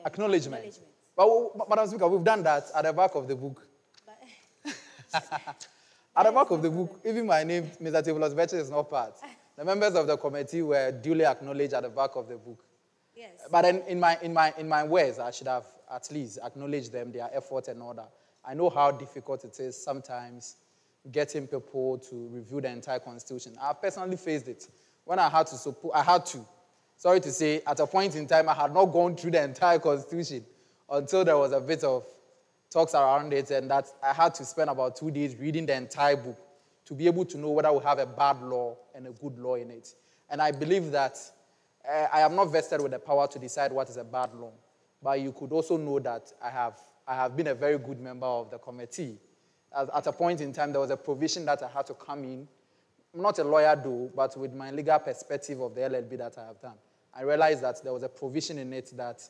acknowledgement. But Madam Speaker, we've done that at the back of the book. At the back of the book, even my name, Mr. Tevolos Betcher, is not part. The members of the committee were duly acknowledged at the back of the book. Yes. But then in my words, I should have at least acknowledged them, their effort and all that. I know how difficult it is sometimes getting people to review the entire constitution. I personally faced it. When I had to, sorry to say, at a point in time, I had not gone through the entire constitution until there was a bit of talks around it, and that I had to spend about 2 days reading the entire book to be able to know whether we have a bad law and a good law in it. And I believe that I am not vested with the power to decide what is a bad law, but you could also know that I have been a very good member of the committee. At a point in time, there was a provision that I had to come in. I'm not a lawyer though, but with my legal perspective of the LLB that I have done, I realized that there was a provision in it that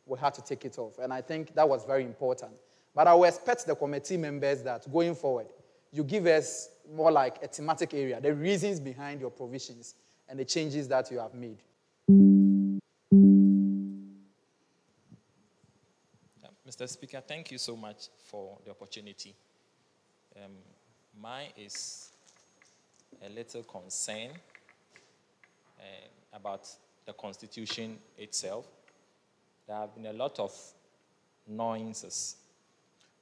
we had to take it off, and I think that was very important. But I will expect the committee members that going forward, you give us more like a thematic area, the reasons behind your provisions and the changes that you have made. Mr. Speaker, thank you so much for the opportunity. Mine is a little concern about the Constitution itself. There have been a lot of nuances.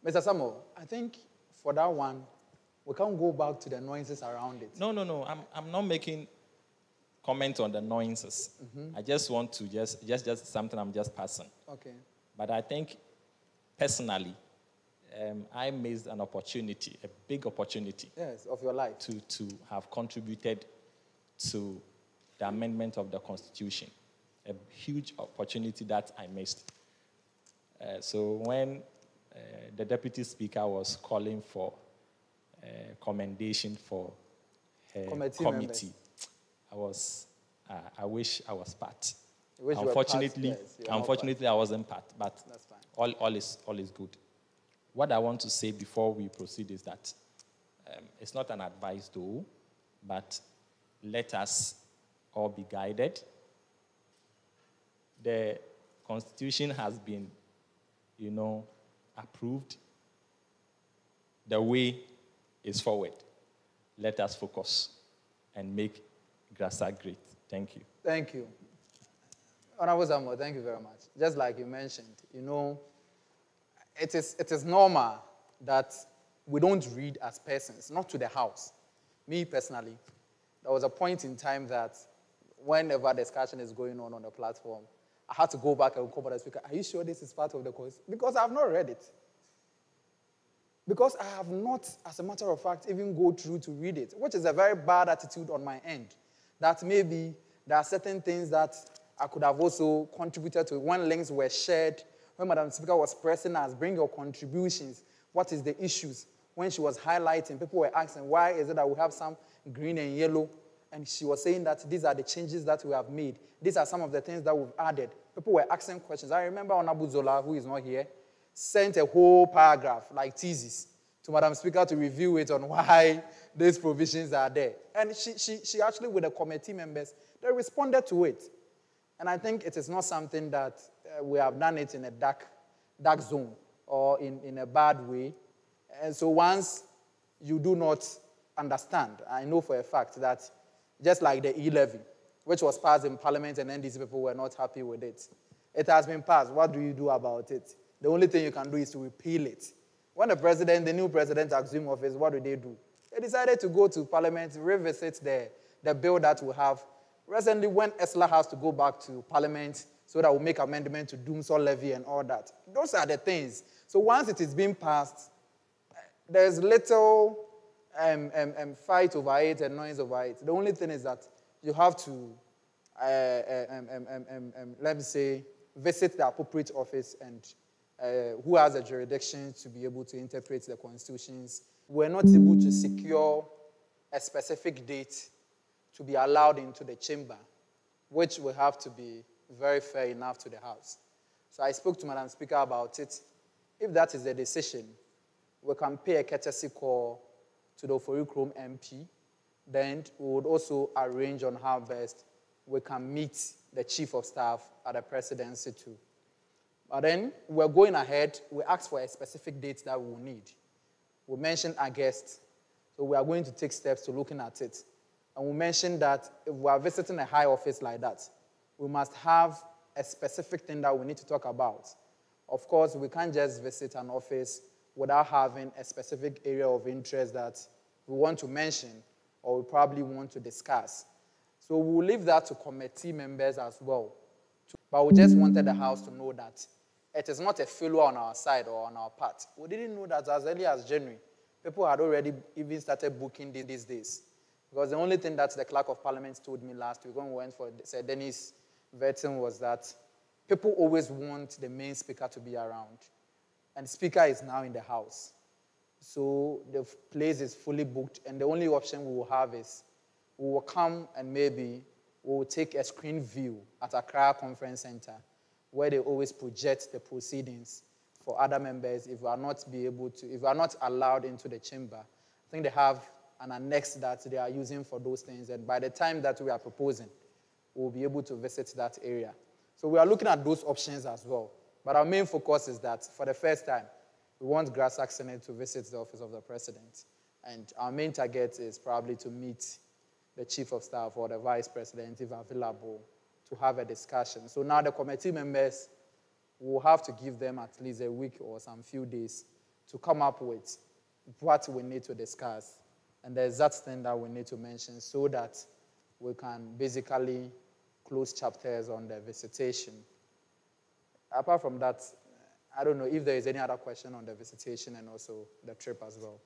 Mr. Samuel, I think for that one, we can't go back to the nuances around it. No. I'm not making comment on the nuances. I just want to just something I'm just passing. Okay. But I think personally, I missed an opportunity, a big opportunity. Yes, of your life. To have contributed to the amendment of the Constitution. A huge opportunity that I missed. So when the Deputy Speaker was calling for commendation for her committee, I wish I was part. Unfortunately, I wasn't part, but that's fine. All is good. What I want to say before we proceed is that it's not an advice though, but let us all be guided. The Constitution has been, approved. The way is forward. Let us focus and make Grasag great. Thank you. Thank you. Honorable Samuel, thank you very much. Just like you mentioned, it is normal that we don't read as persons, not to the House. Me personally, there was a point in time that whenever discussion is going on the platform, I had to go back and call the speaker. Are you sure this is part of the course? Because I have not read it. Because I have not, as a matter of fact, even go through to read it, which is a very bad attitude on my end. That maybe there are certain things that I could have also contributed to when links were shared, when Madam Speaker was pressing us, bring your contributions, what is the issues? When she was highlighting, people were asking, why is it that we have some green and yellow? And she was saying that these are the changes that we have made. These are some of the things that we've added. People were asking questions. I remember Honorable Zola, who is not here, sent a whole paragraph, like thesis, to Madam Speaker to review it on why these provisions are there. And she actually, with the committee members, they responded to it. And I think it is not something that we have done it in a dark zone or in a bad way. And so once you do not understand, I know for a fact that just like the E-levy, which was passed in Parliament and NDC people were not happy with it. It has been passed. What do you do about it? The only thing you can do is to repeal it. When the new president assumed office, what do? They decided to go to Parliament, revisit the bill that we have. Recently, when ESLA has to go back to Parliament so that we'll make amendment to Doomsday levy and all that. Those are the things. So once it is being passed, there's little fight over it and noise over it. The only thing is that you have to, let me say, visit the appropriate office and who has a jurisdiction to be able to interpret the constitutions. We're not able to secure a specific date to be allowed into the chamber, which will have to be very fair enough to the House. So I spoke to Madam Speaker about it. If that is the decision, we can pay a courtesy call to the Ofori-Krom MP. Then we would also arrange on how best we can meet the Chief of Staff at the presidency too. But then we're going ahead. We asked for a specific date that we will need. We mentioned August. So we are going to take steps to looking at it. And we mentioned that if we are visiting a high office like that, we must have a specific thing that we need to talk about. Of course, we can't just visit an office without having a specific area of interest that we want to mention or we probably want to discuss. So we'll leave that to committee members as well. But we just wanted the House to know that it is not a failure on our side or on our part. We didn't know that as early as January. People had already even started booking these days. Because the only thing that the Clerk of Parliament told me last week when we went for Sir Dennis vetting was that people always want the main speaker to be around. And the speaker is now in the House. So the place is fully booked, and the only option we will have is we will come and maybe we will take a screen view at Accra Conference Center where they always project the proceedings for other members if we are not allowed into the chamber. I think they have an annex that they are using for those things, and by the time that we are proposing, we'll be able to visit that area. So we are looking at those options as well. But our main focus is that for the first time, we want Grasag Senate to visit the office of the president. And our main target is probably to meet the chief of staff or the vice president, if available, to have a discussion. So now the committee members will have to give them at least a week or some few days to come up with what we need to discuss and the exact thing that we need to mention so that we can basically close chapters on the visitation. Apart from that, I don't know if there is any other question on the visitation and also the trip as well.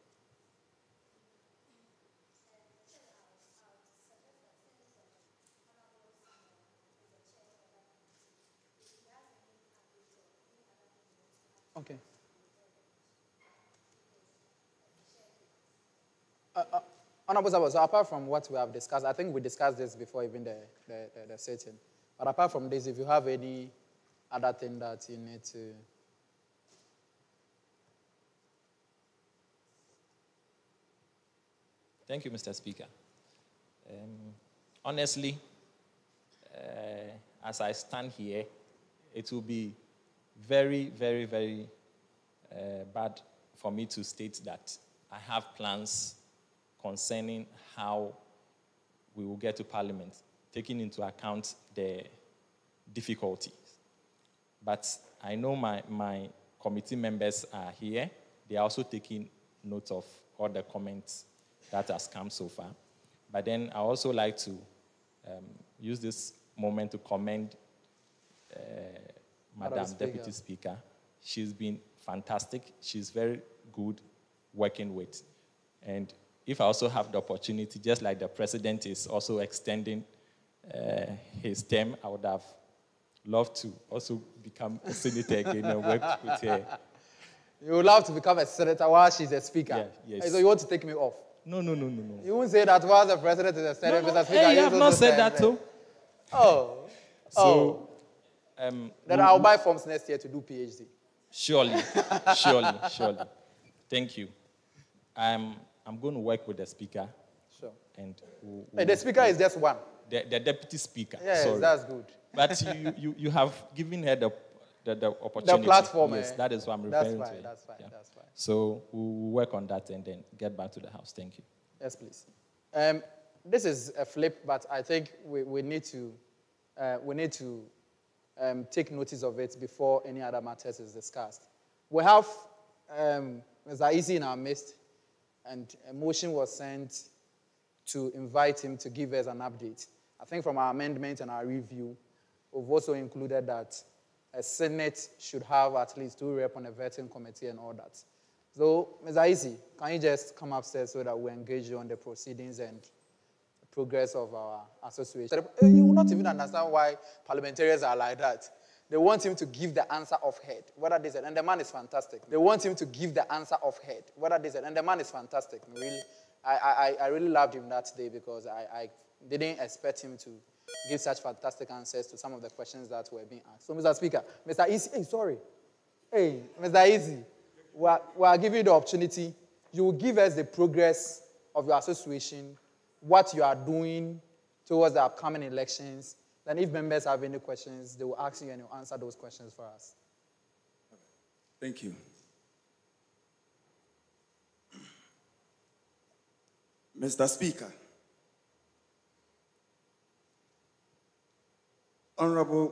Okay. Honorable Sabo, so apart from what we have discussed, I think we discussed this before even the sitting. But apart from this, if you have any other thing that you need to... Thank you, Mr. Speaker. Honestly, as I stand here, it will be very, very, very bad for me to state that I have plans concerning how we will get to Parliament, taking into account the difficulties. But I know my committee members are here. They are also taking note of all the comments that has come so far. But then I also like to use this moment to commend Madam Deputy Speaker. She's been fantastic. She's very good working with. And if I also have the opportunity, just like the president is also extending his term, I would have loved to also become a senator again and work with her. You would love to become a senator while she's a speaker? Yeah, yes. So you want to take me off? No. You won't say that while the president is a senator, Mr. Speaker. Hey, you have not said that too. So, then I'll buy forms next year to do PhD. Surely. Thank you. I'm going to work with the speaker. Sure. And the speaker is just one. The deputy speaker. Yes, sorry. That's good. But you have given her the opportunity. The platform. Yes, that is what I'm referring to. That's fine. So we'll work on that and then get back to the House. Thank you. Yes, please. This is a flip, but I think we need to take notice of it before any other matters is discussed. We have Mr. Easy in our midst, and a motion was sent to invite him to give us an update. I think from our amendment and our review, we've also included that a Senate should have at least 2 reps on a vetting committee and all that. So, Mr. Easy, can you just come upstairs so that we engage you on the proceedings and the progress of our association? You will not even understand why parliamentarians are like that. They want him to give the answer of head, whether they said, and the man is fantastic. They want him to give the answer of head, whether they said, and the man is fantastic. Really, I really loved him that day because I didn't expect him to give such fantastic answers to some of the questions that were being asked. So, Mr. Speaker, Mr. Easy, Mr. Easy, we are giving you the opportunity. You will give us the progress of your association, what you are doing towards the upcoming elections. Then if members have any questions, they will ask you and you'll answer those questions for us. Thank you. Mr. Speaker, Mr.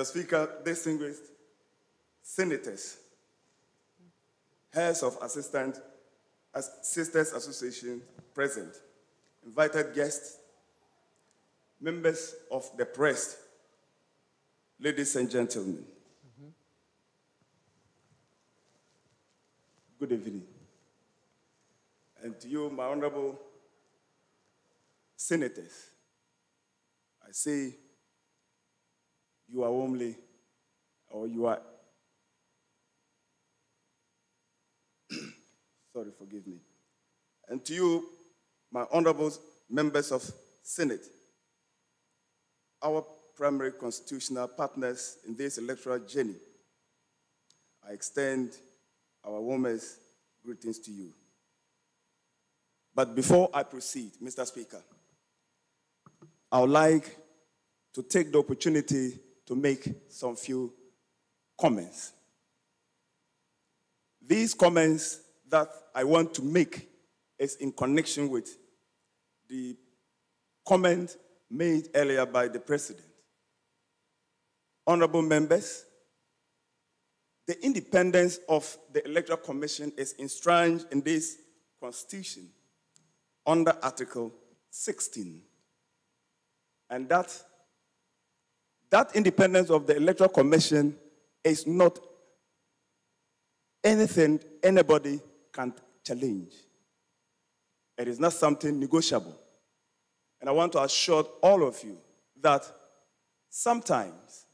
Speaker, distinguished senators, heads of Sisters Association present, invited guests, members of the press, ladies and gentlemen. Good evening. And to you, my honorable senators, I say you are warmly, or you are, sorry, forgive me. And to you, my honorable members of Senate, our primary constitutional partners in this electoral journey, I extend our warmest greetings to you. But before I proceed, Mr. Speaker, I would like to take the opportunity to make some few comments. These comments that I want to make is in connection with the comment made earlier by the President. Honorable members, the independence of the Electoral Commission is enshrined in this Constitution under Article 16, and that that independence of the Electoral Commission is not anything anybody can challenge. It is not something negotiable. And I want to assure all of you that sometimes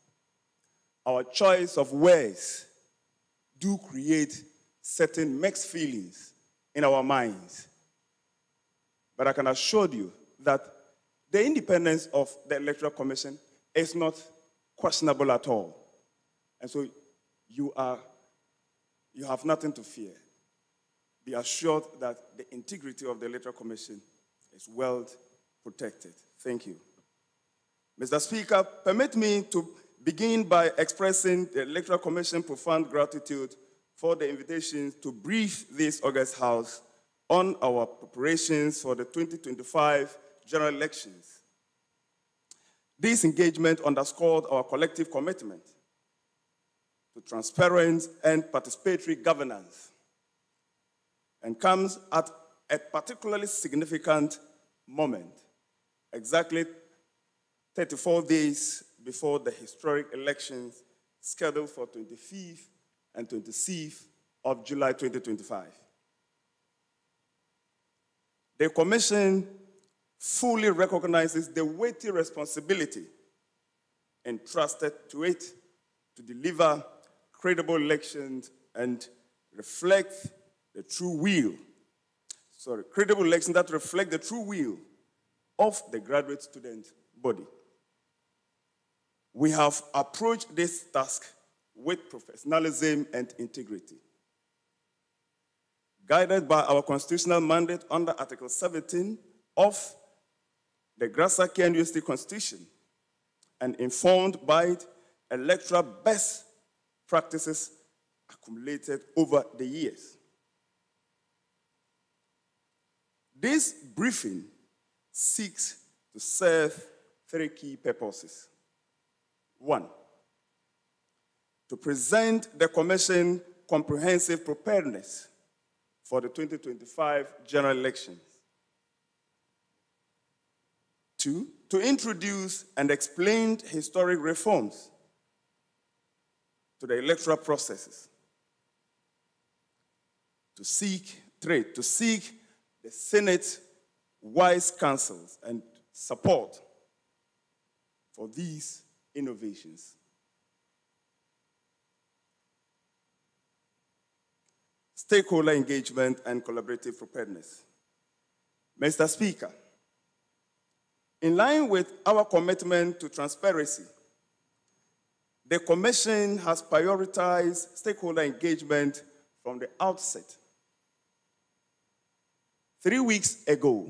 our choice of words do create certain mixed feelings in our minds. But I can assure you that the independence of the Electoral Commission is not questionable at all. And so you have nothing to fear. Be assured that the integrity of the Electoral Commission is well protected. Thank you. Mr. Speaker, permit me to begin by expressing the Electoral Commission profound gratitude for the invitation to brief this August House on our preparations for the 2025 general elections. This engagement underscored our collective commitment to transparent and participatory governance and comes at a particularly significant moment, exactly 34 days before the historic elections scheduled for 25th and 26th of July 2025. The Commission fully recognizes the weighty responsibility entrusted to it to deliver credible elections and reflect the true will, credible elections that reflect the true will of the graduate student body. We have approached this task with professionalism and integrity. Guided by our constitutional mandate under Article 17 of the Grasag Knust Constitution and informed by electoral best practices accumulated over the years. This briefing seeks to serve three key purposes. One, to present the Commission comprehensive preparedness for the 2025 general elections. Two, to introduce and explain historic reforms to the electoral processes. Three, to seek the Senate's wise counsels and support for these innovations. Stakeholder engagement and collaborative preparedness. Mr. Speaker, in line with our commitment to transparency, the Commission has prioritized stakeholder engagement from the outset. 3 weeks ago,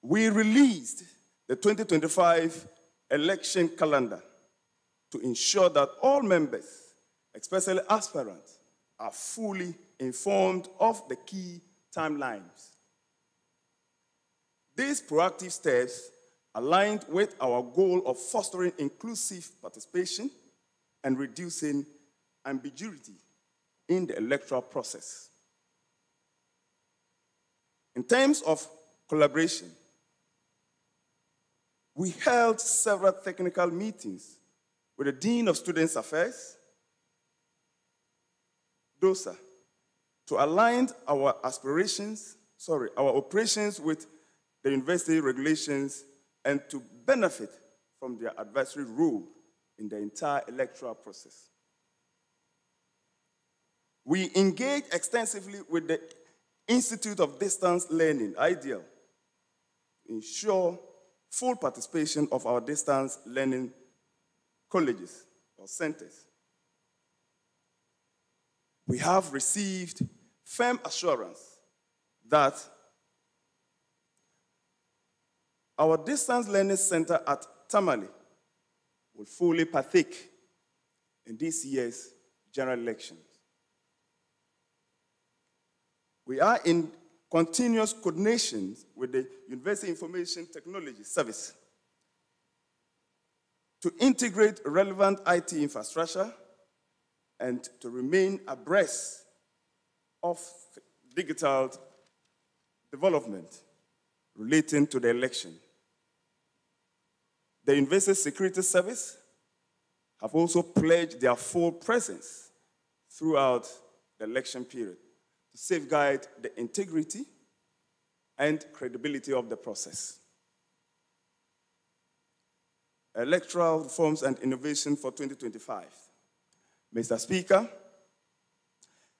we released the 2025 election calendar to ensure that all members, especially aspirants, are fully informed of the key timelines. These proactive steps aligned with our goal of fostering inclusive participation and reducing ambiguity in the electoral process. In terms of collaboration, we held several technical meetings with the Dean of Students' Affairs, DOSA, to align our operations with the university regulations and to benefit from their advisory role in the entire electoral process. We engaged extensively with the Institute of Distance Learning, IDEAL, to ensure full participation of our distance learning colleges or centers. We have received firm assurance that our distance learning center at Tamale will fully partake in this year's general elections. We are in continuous coordination with the University Information Technology Service to integrate relevant IT infrastructure and to remain abreast of digital development relating to the election. The University Security Service have also pledged their full presence throughout the election period to safeguard the integrity and credibility of the process. Electoral reforms and innovation for 2025. Mr. Speaker,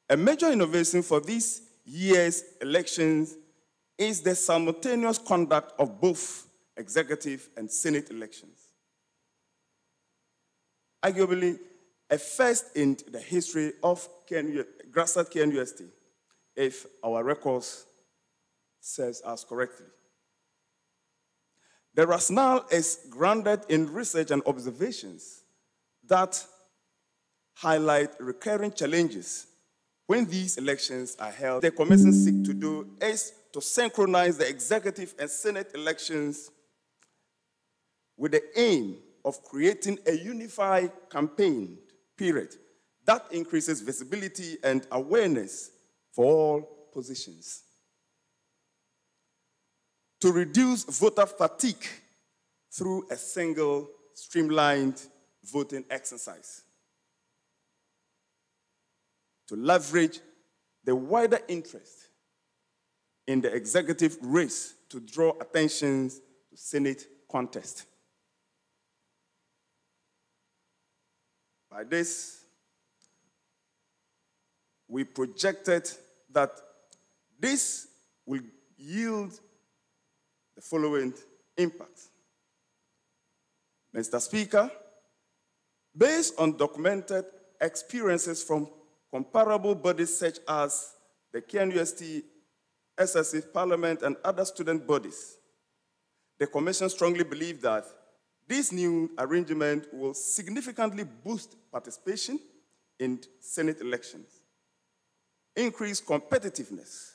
a major innovation for this year's elections is the simultaneous conduct of both executive and Senate elections. Arguably, a first in the history of Grasag Knust, if our records serves us correctly. The rationale is grounded in research and observations that highlight recurring challenges when these elections are held. The Commission seeks to do is to synchronize the executive and Senate elections with the aim of creating a unified campaign period that increases visibility and awareness for all positions. To reduce voter fatigue through a single, streamlined voting exercise. To leverage the wider interest in the executive race to draw attention to Senate contest. By this, we projected that this will yield the following impacts. Mr. Speaker, based on documented experiences from comparable bodies such as the KNUST, SSF, Parliament, and other student bodies, the Commission strongly believes that this new arrangement will significantly boost participation in Senate elections, increase competitiveness,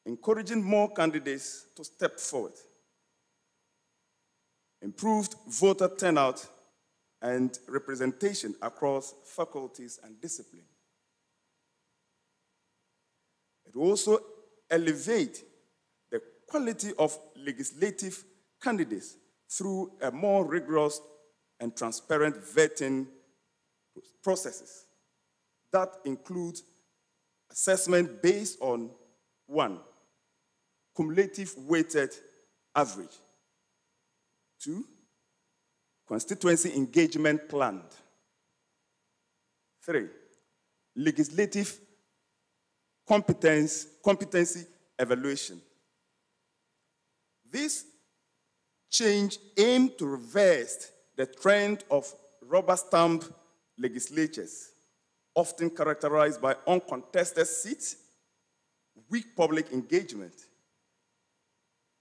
encouraging more candidates to step forward, improved voter turnout and representation across faculties and disciplines. It will also elevate the quality of legislative candidates through a more rigorous and transparent vetting processes that include assessment based on 1, cumulative weighted average. 2, constituency engagement planned. 3, legislative competency evaluation. This change aimed to reverse the trend of rubber stamp legislatures, often characterized by uncontested seats, weak public engagement,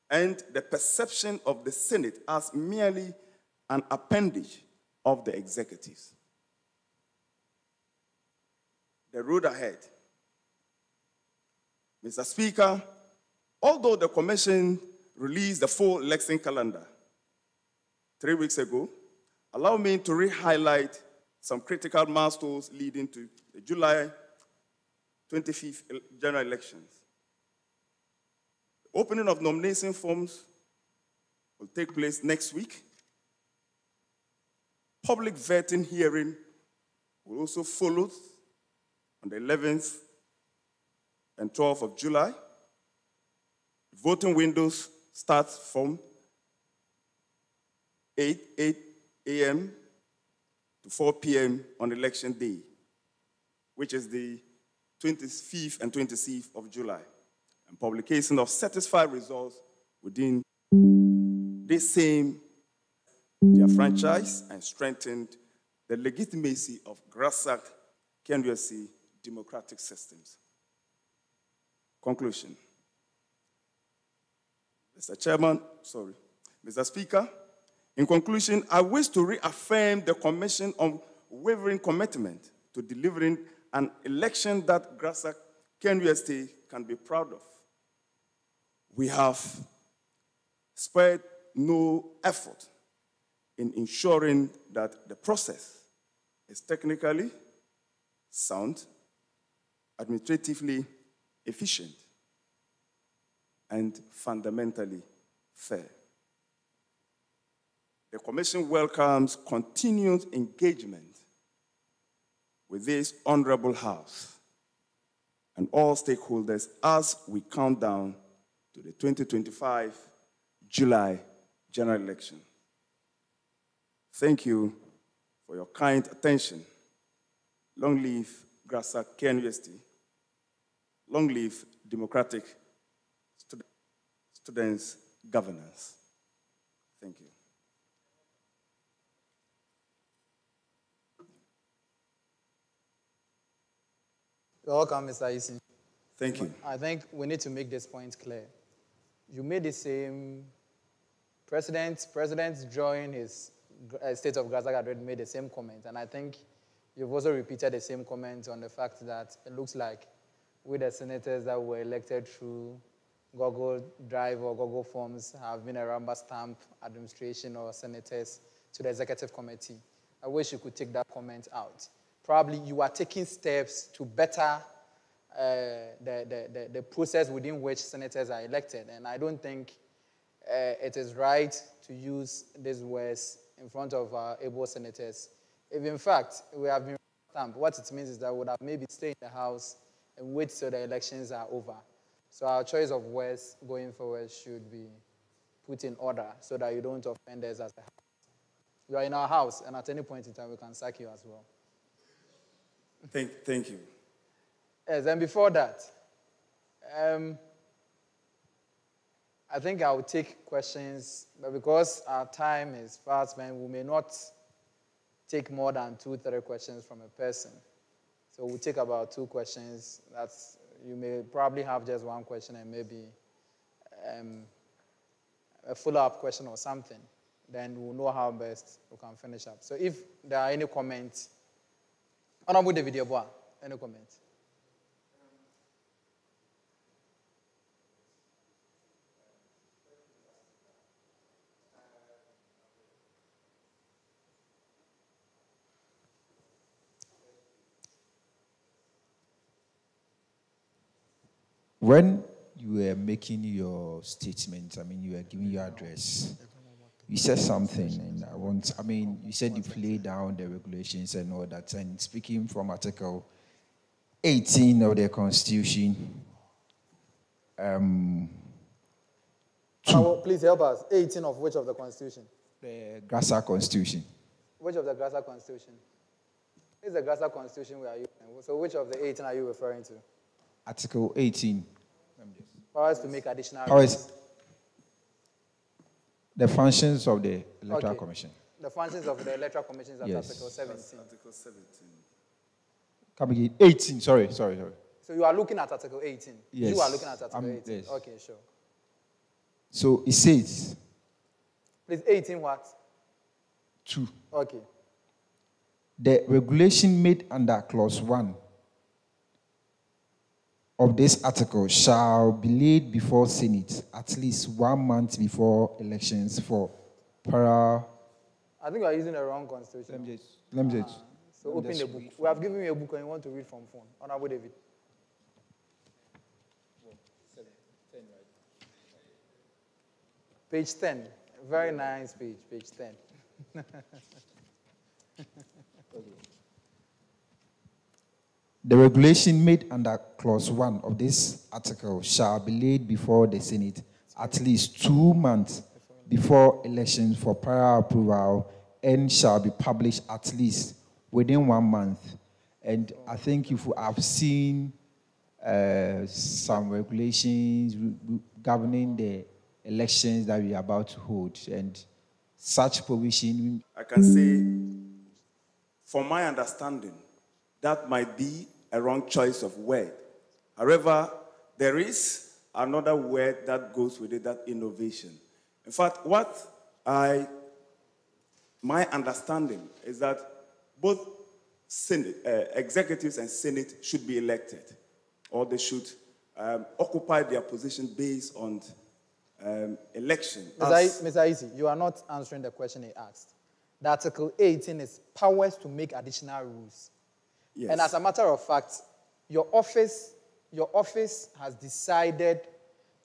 and the perception of the Senate as merely an appendage of the executives. The road ahead. Mr. Speaker, although the Commission released the full election calendar 3 weeks ago, allow me to re-highlight some critical milestones leading to the July 25th general elections. The opening of nomination forms will take place next week. Public vetting hearing will also follow on the 11th and 12th of July. Voting windows start from 8 a.m. to 4 p.m. on election day, which is the 25th and 26th of July, and publication of satisfied results within this same their franchise and strengthened the legitimacy of Grasag Knust democratic systems. Conclusion. Mr. Speaker, in conclusion, I wish to reaffirm the Commission's unwavering commitment to delivering an election that Grasag Knust can be proud of. We have spared no effort in ensuring that the process is technically sound, administratively efficient, and fundamentally fair. The Commission welcomes continued engagement with this Honorable House and all stakeholders as we count down to the 2025 July general election. Thank you for your kind attention. Long live Grasag Knust. Long live democratic students' governance. Thank you. You're welcome, Mr. Isi. Thank you. I think we need to make this point clear. You made the same, President during his State of Grasag address made the same comment, and I think you've also repeated the same comment on the fact that it looks like with the senators that were elected through Google Drive or Google Forms have been a rubber stamp administration or senators to the executive committee. I wish you could take that comment out. Probably you are taking steps to better the process within which senators are elected, and I don't think it is right to use these words in front of our able senators. If in fact we have been stamped, what it means is that we would have maybe stayed in the House and wait till the elections are over. So our choice of words going forward should be put in order so that you don't offend us as a House. You are in our House, and at any point in time we can sack you as well. Thank you. Yes, and before that, I think I will take questions, but because our time is fast spent, we may not take more than 2-3 questions from a person. So we'll take about 2 questions. You may probably have just 1 question and maybe a follow-up question or something. Then we'll know how best we can finish up. So if there are any comments, Honorable David Yeboah, any comments? When you were making your statement, you were giving your address, you said something, and you said you've laid down the regulations and all that, and speaking from Article 18 of the Constitution, Please help us. 18 of which of the Constitution? The Grasag Constitution. Which of the Grasag Constitution? This is the Grasag Constitution we are using. So which of the 18 are you referring to? Article 18. Powers to make additional rules. The functions of the Electoral Commission. The functions of the Electoral Commission is Yes. Article 17. Article 17. Come again. 18. Sorry. So you are looking at Article 18? Yes. You are looking at Article 18? Yes. Okay, sure. So it says... Please, 18 what? 2. Okay. The regulation made under Clause 1 of this article shall be laid before Senate at least 1 month before elections for para... I think you are using the wrong constitution. Let me just... So open the book. We have given you a book and you want to read from phone. Honorable David. Page 10. Very nice page. Page 10. The regulation made under Clause 1 of this article shall be laid before the Senate at least 2 months before elections for prior approval and shall be published at least within 1 month. And I think if you have seen some regulations governing the elections that we are about to hold, and such provision... I can say, from my understanding, that might be a wrong choice of word. However, there is another word that goes with it, that innovation. In fact, my understanding is that both Senate, executives and Senate should be elected, or they should occupy their position based on election. Mr. Isi, you are not answering the question he asked. The Article 18 is powers to make additional rules. Yes. And as a matter of fact, your office has decided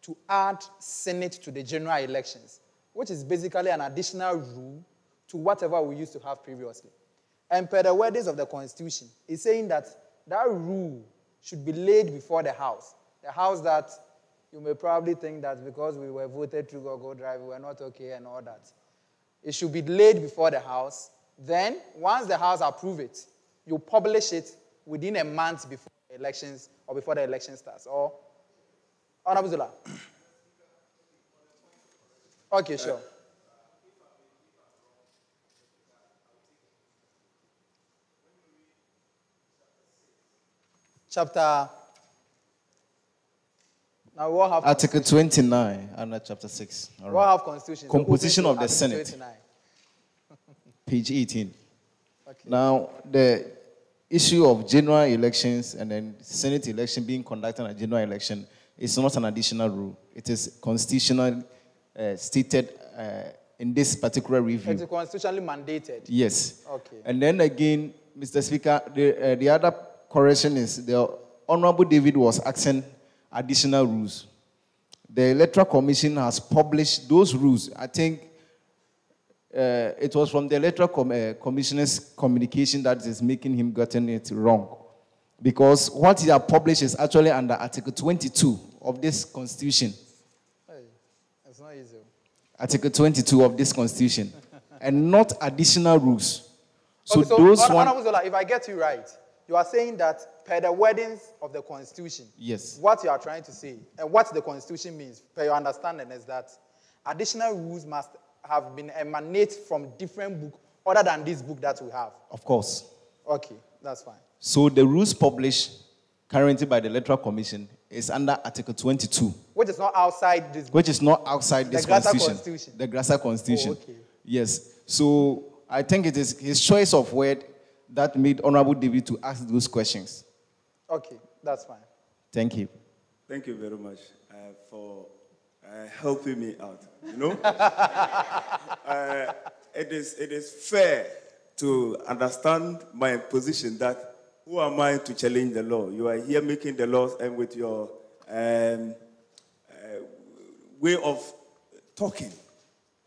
to add Senate to the general elections. which is basically an additional rule to whatever we used to have previously. And per the wordings of the Constitution, it's saying that that rule should be laid before the House. The House that you may probably think that because we were voted through Google Drive, we were not okay and all that. It should be laid before the House. Then, once the House approves it, you publish it within a month before the elections or before the election starts. Or, Honorable Zula. Okay, sure. Chapter. Now what have Article 29 under chapter 6. All what right. have Constitution? Composition of the Article Senate. 29. Page 18. Okay. Now, the issue of general elections and then Senate election being conducted in a general election is not an additional rule. It is constitutionally stated in this particular review. It is constitutionally mandated. Yes. Okay. And then again, Mr. Speaker, the other correction is the Honorable David was asking additional rules. The Electoral Commission has published those rules. I think it was from the Electoral Commissioner's communication that is making him getting it wrong. Because what he has published is actually under Article 22 of this Constitution. Hey, it's not easy. Article 22 of this Constitution. And not additional rules. So, Okay, so those Honorable Zola, if I get you right, you are saying that per the wordings of the Constitution, yes, what you are trying to say, and what the Constitution means, per your understanding, is that additional rules must have been emanate from different book other than this book that we have. of course. Okay, that's fine. So the rules published currently by the Electoral Commission is under Article 22. Which is not outside this book. Which is not outside this Grasag Constitution. Constitution. The Grasag Constitution. Oh, okay. Yes. So I think it is his choice of word that made Honorable David to ask those questions. Okay, that's fine. Thank you. Thank you very much for helping me out. You know, it is fair to understand my position that who am I to challenge the law? You are here making the laws, and with your way of talking,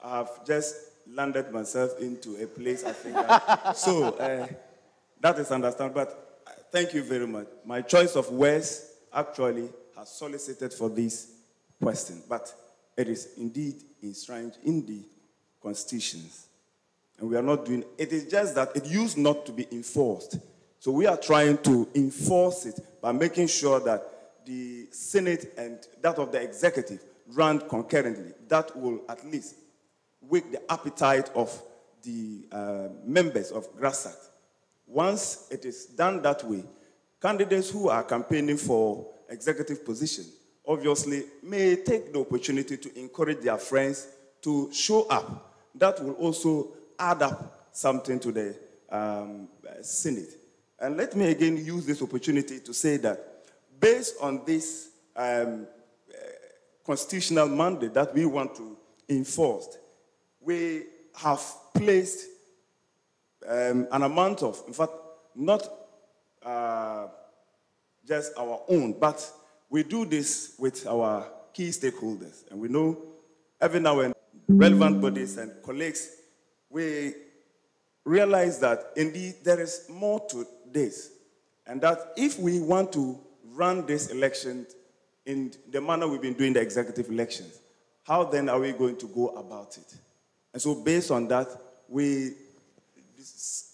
I have just landed myself into a place I think. That is understandable. But thank you very much. My choice of words actually has solicited for this question, but it is indeed enshrined in the constitutions. And we are not doing it. Is just that it used not to be enforced. So we are trying to enforce it by making sure that the Senate and that of the executive run concurrently. That will at least wake the appetite of the members of Grasag. Once it is done that way, candidates who are campaigning for executive position obviously may take the opportunity to encourage their friends to show up. That will also add up something to the Senate. And let me again use this opportunity to say that based on this constitutional mandate that we want to enforce, we have placed an amount of, in fact, not just our own, but we do this with our key stakeholders. And we know every now and then, relevant bodies and colleagues, we realize that indeed there is more to this. And that if we want to run this election in the manner we've been doing the executive elections, how then are we going to go about it? And so based on that, we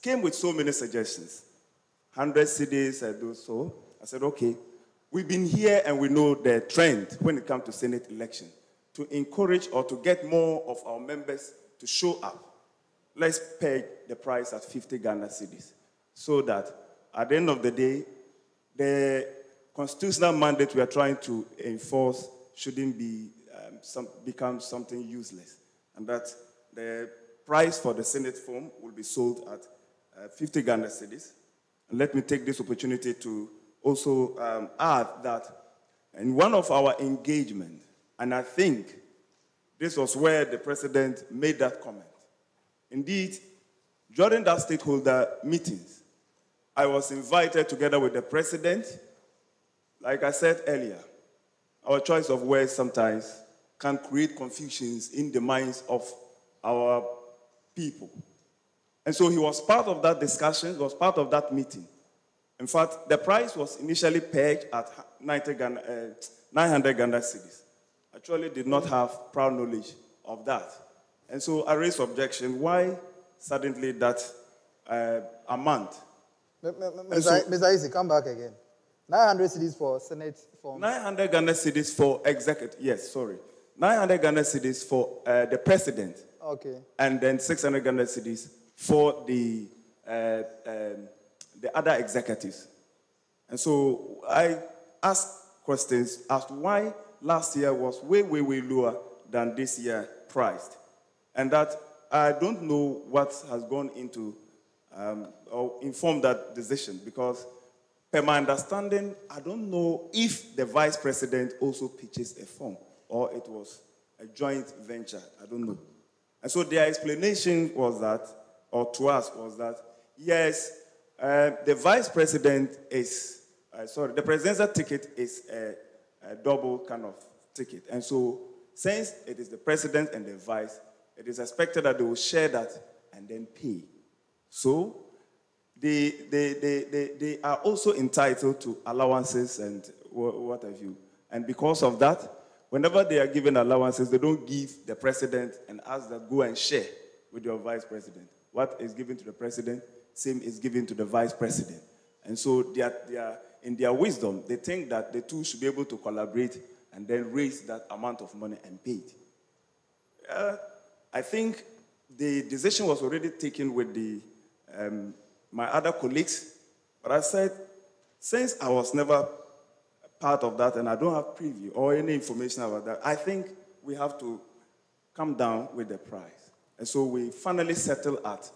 came with so many suggestions. 100 cities and those. So I said, okay, we've been here and we know the trend when it comes to Senate election to encourage or to get more of our members to show up. Let's peg the price at 50 Ghana cedis so that at the end of the day, the constitutional mandate we are trying to enforce shouldn't be become something useless, and that the price for the Senate form will be sold at 50 Ghana cedis. And let me take this opportunity to also add that in one of our engagements, and I think this was where the president made that comment. Indeed, during that stakeholder meetings, I was invited together with the president. Like I said earlier, our choice of words sometimes can create confusions in the minds of our people. And so he was part of that discussion, he was part of that meeting. In fact, the price was initially pegged at 900 Ghana cedis. I actually did not have proud knowledge of that. And so I raised objection. Why suddenly that amount? Mr. Isi, come back again. 900 cedis for Senate forms. 900 Ghana cedis for executive. Yes, sorry. 900 Ghana cedis for the president. Okay. And then 600 Ghana cedis for the other executives. And so I asked questions as to why last year was way, way, way lower than this year priced. And that I don't know what has gone into or informed that decision, because per my understanding, I don't know if the vice president also pitches a form or it was a joint venture. I don't know. And so their explanation was that, or to us was that, yes, the vice president is, the presidential ticket is a double kind of ticket. And so since it is the president and the vice, it is expected that they will share that and then pay. So they are also entitled to allowances and what have you. And because of that, whenever they are given allowances, they don't give the president and ask that go and share with your vice president. What is given to the president, same is given to the vice president. And so they are, in their wisdom, they think that the two should be able to collaborate and then raise that amount of money and pay it. I think the decision was already taken with my other colleagues, but I said, since I was never part of that and I don't have preview or any information about that, I think we have to come down with the price. And so we finally settled at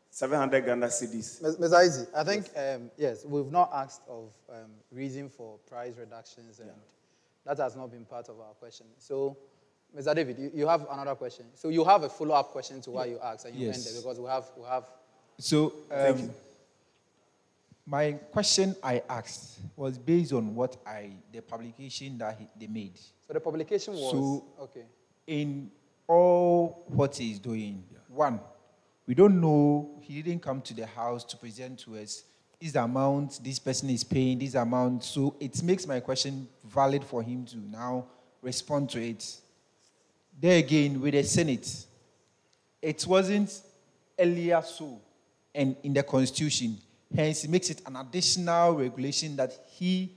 700 Ghana cedis. Mr. Isi, I think, yes, we've not asked of reason for price reductions, and that has not been part of our question. So, Mr. David, you have another question. So you have a follow-up question to why you asked, and you ended, because we have. So, my question I asked was based on the publication that they made. So the publication was, okay. In all what he's doing, one, we don't know, he didn't come to the house to present to us this amount, this person is paying this amount. So it makes my question valid for him to now respond to it. There again, with the Senate, it wasn't earlier so, and in the Constitution, hence it makes it an additional regulation that he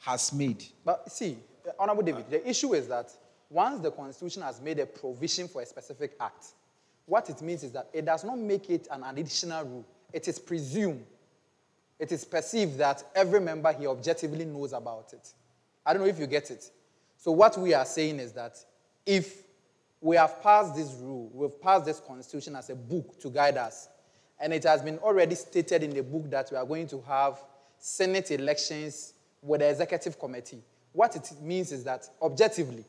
has made. But see, Honorable David, the issue is that once the Constitution has made a provision for a specific act, what it means is that it does not make it an additional rule. It is presumed, it is perceived that every member here objectively knows about it. I don't know if you get it. So what we are saying is that if we have passed this rule, we've passed this Constitution as a book to guide us, and it has been already stated in the book that we are going to have Senate elections with the Executive Committee. What it means is that, objectively,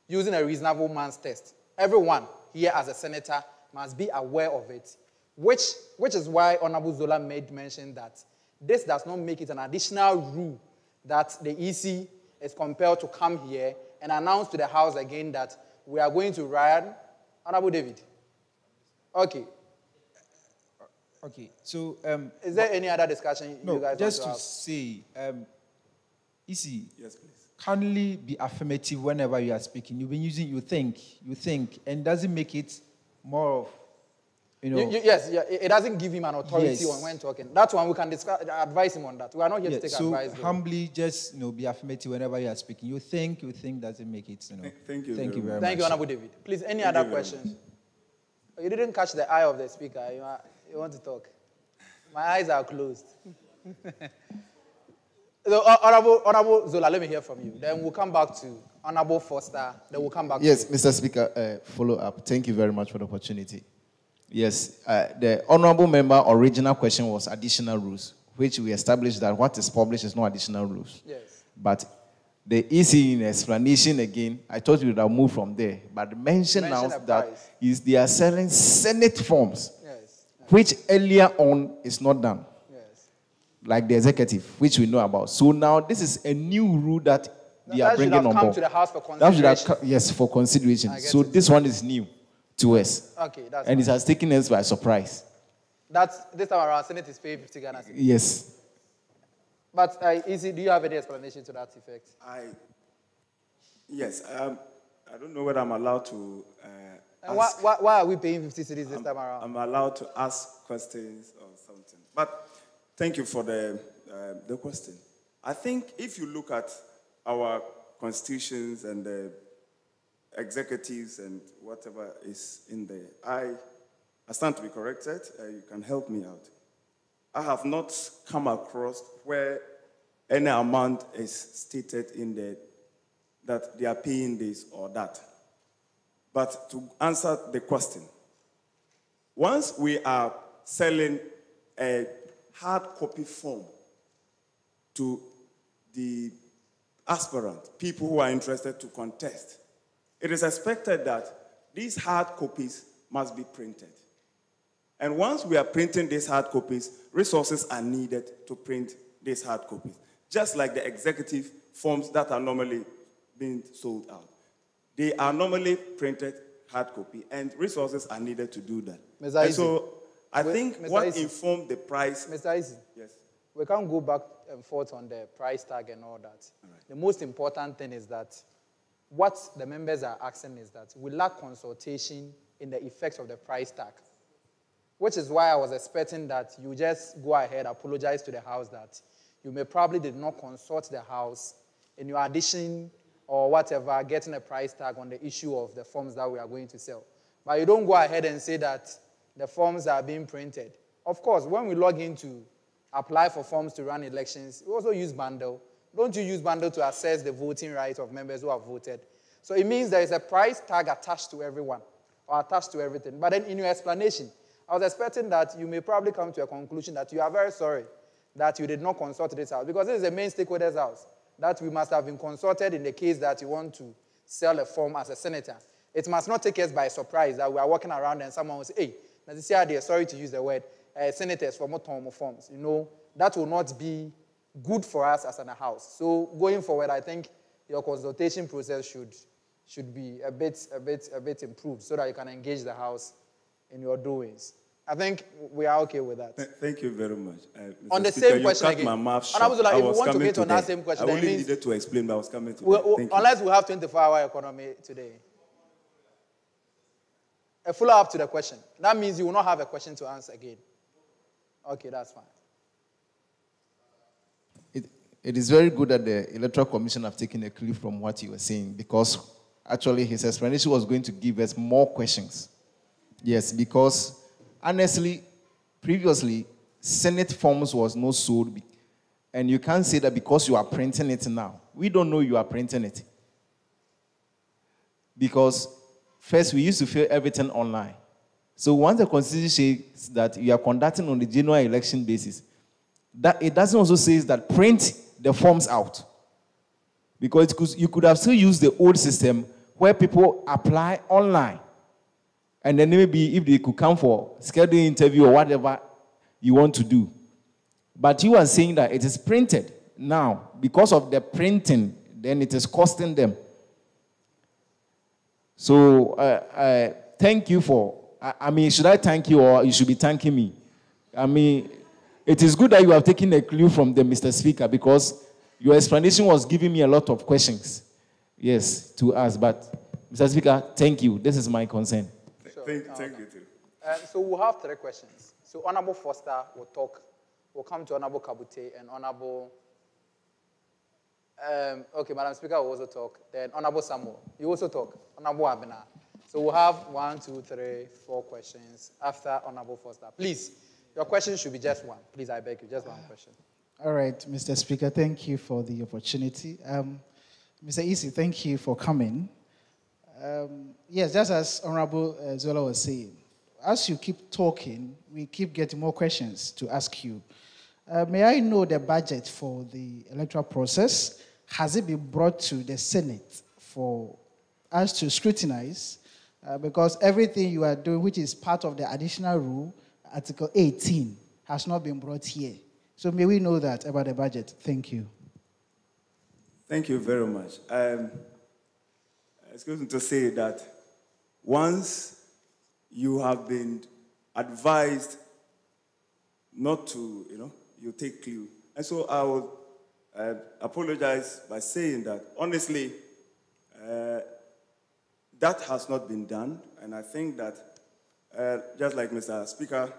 using a reasonable man's test, everyone here as a senator must be aware of it, which is why Honorable Zola made mention that this does not make it an additional rule that the EC is compelled to come here and announce to the House again that we are going to run. Honorable David. Okay. Okay, so... is there any other discussion you guys just want to have? Say, EC, yes, please. Kindly be affirmative whenever you are speaking. You've been using you think, and doesn't make it more of, yes, it doesn't give him an authority on when talking. That's one we can advise him on that. We are not here to take advice. So humbly, just be affirmative whenever you are speaking. You think doesn't make it. Thank you. Thank you very much. Thank you, Honorable David. Please, any other questions? You didn't catch the eye of the speaker. You want to talk? My eyes are closed. So, Honorable Zola, let me hear from you. Then we'll come back to Honorable Foster. Then we'll come back Yes, to Mr. Speaker, follow up. Thank you very much for the opportunity. Yes, the honorable member original question was additional rules, which we established that what is published is not additional rules. Yes. But the EC in explanation again, I thought you would have moved from there. But mention now that they are selling Senate forms, which earlier on is not done. Like the executive, which we know about. So now this is a new rule that they are bringing on board. That should have come to the House for That should have consideration. yes, for consideration. So this one is new to us. Okay, that's and fine. it has taken us by surprise. This time around, Senate is paying 50 Ghana cedis. Yes. But Easy, do you have any explanation to that effect? Yes. I don't know whether I'm allowed to and why are we paying 50 cedis this time around? I'm allowed to ask questions or something. But thank you for the question. I think if you look at our constitutions and the executives and whatever is in there, I stand to be corrected. You can help me out. I have not come across where any amount is stated in there that they are paying this or that. But to answer the question, once we are selling a hard copy form to the aspirant, people who are interested to contest, it is expected that these hard copies must be printed. And once we are printing these hard copies, resources are needed to print these hard copies, just like the executive forms that are normally being sold out. They are normally printed hard copy, and resources are needed to do that. And so I think what informed the price... Mr. Isi, yes. We can't go back and forth on the price tag and all that. All right. The most important thing is that what the members are asking is that we lack consultation in the effects of the price tag, which is why I was expecting that you just go ahead, apologize to the House that you may probably did not consult the House in your addition or whatever, getting a price tag on the issue of the forms that we are going to sell. But you don't go ahead and say that the forms are being printed. Of course, when we log in to apply for forms to run elections, we also use bundle. Don't you use bundle to assess the voting rights of members who have voted? So it means there is a price tag attached to everyone or attached to everything. But then in your explanation, I was expecting that you may probably come to a conclusion that you are very sorry that you did not consult this house, because this is the main stakeholders' house, that we must have been consulted in the case that you want to sell a form as a senator. It must not take us by surprise that we are walking around and someone will say, hey, Nazisia, sorry to use the word, senators for more forms. You know, that will not be good for us as a house. So going forward, I think your consultation process should be a bit improved so that you can engage the house in your doings. I think we are okay with that. Thank you very much. On the Speaker, same question again. My mouth short. If we want to get get on that same question, I only needed to explain, but I was coming to unless we have 24-hour economy today. A follow-up to the question. That means you will not have a question to answer again. Okay, that's fine. It is very good that the Electoral Commission have taken a clue from what you were saying, because actually his explanation was going to give us more questions. Yes, because honestly, previously, Senate forms was not sold, and you can't say that because you are printing it now. We don't know you are printing it. Because first, we used to fill everything online. So once the Constitution says that you are conducting on the general election basis, that it doesn't also say that print the forms out. Because you could have still used the old system where people apply online. And then maybe if they could come for scheduling interview or whatever you want to do. But you are saying that it is printed now. Because of the printing, then it is costing them. So thank you for, I mean, should I thank you or you should be thanking me? I mean, it is good that you have taken a clue from them, Mr. Speaker, because your explanation was giving me a lot of questions, yes, to ask. But, Mr. Speaker, thank you. This is my concern. Thank you, too. So we'll have 3 questions. So Honorable Foster will talk. We'll come to Honorable Kabute and Honorable... okay, Madam Speaker will also talk. Then Honorable Samuel, you also talk. Honorable Abena. So we'll have 1, 2, 3, 4 questions after Honorable Foster. Please, your question should be just one. Please, I beg you, just one question. All right, Mr. Speaker, thank you for the opportunity. Mr. Isi, thank you for coming. Yes, just as Honorable Zola was saying, as you keep talking, we keep getting more questions to ask you. May I know the budget for the electoral process? Has it been brought to the Senate for us to scrutinize? Because everything you are doing, which is part of the additional rule, Article 18, has not been brought here. So may we know that about the budget? Thank you. Thank you very much. It's going to say that once you have been advised not to, you take clue. And so I will apologize by saying that, honestly, that has not been done. And I think that, just like Mr. Speaker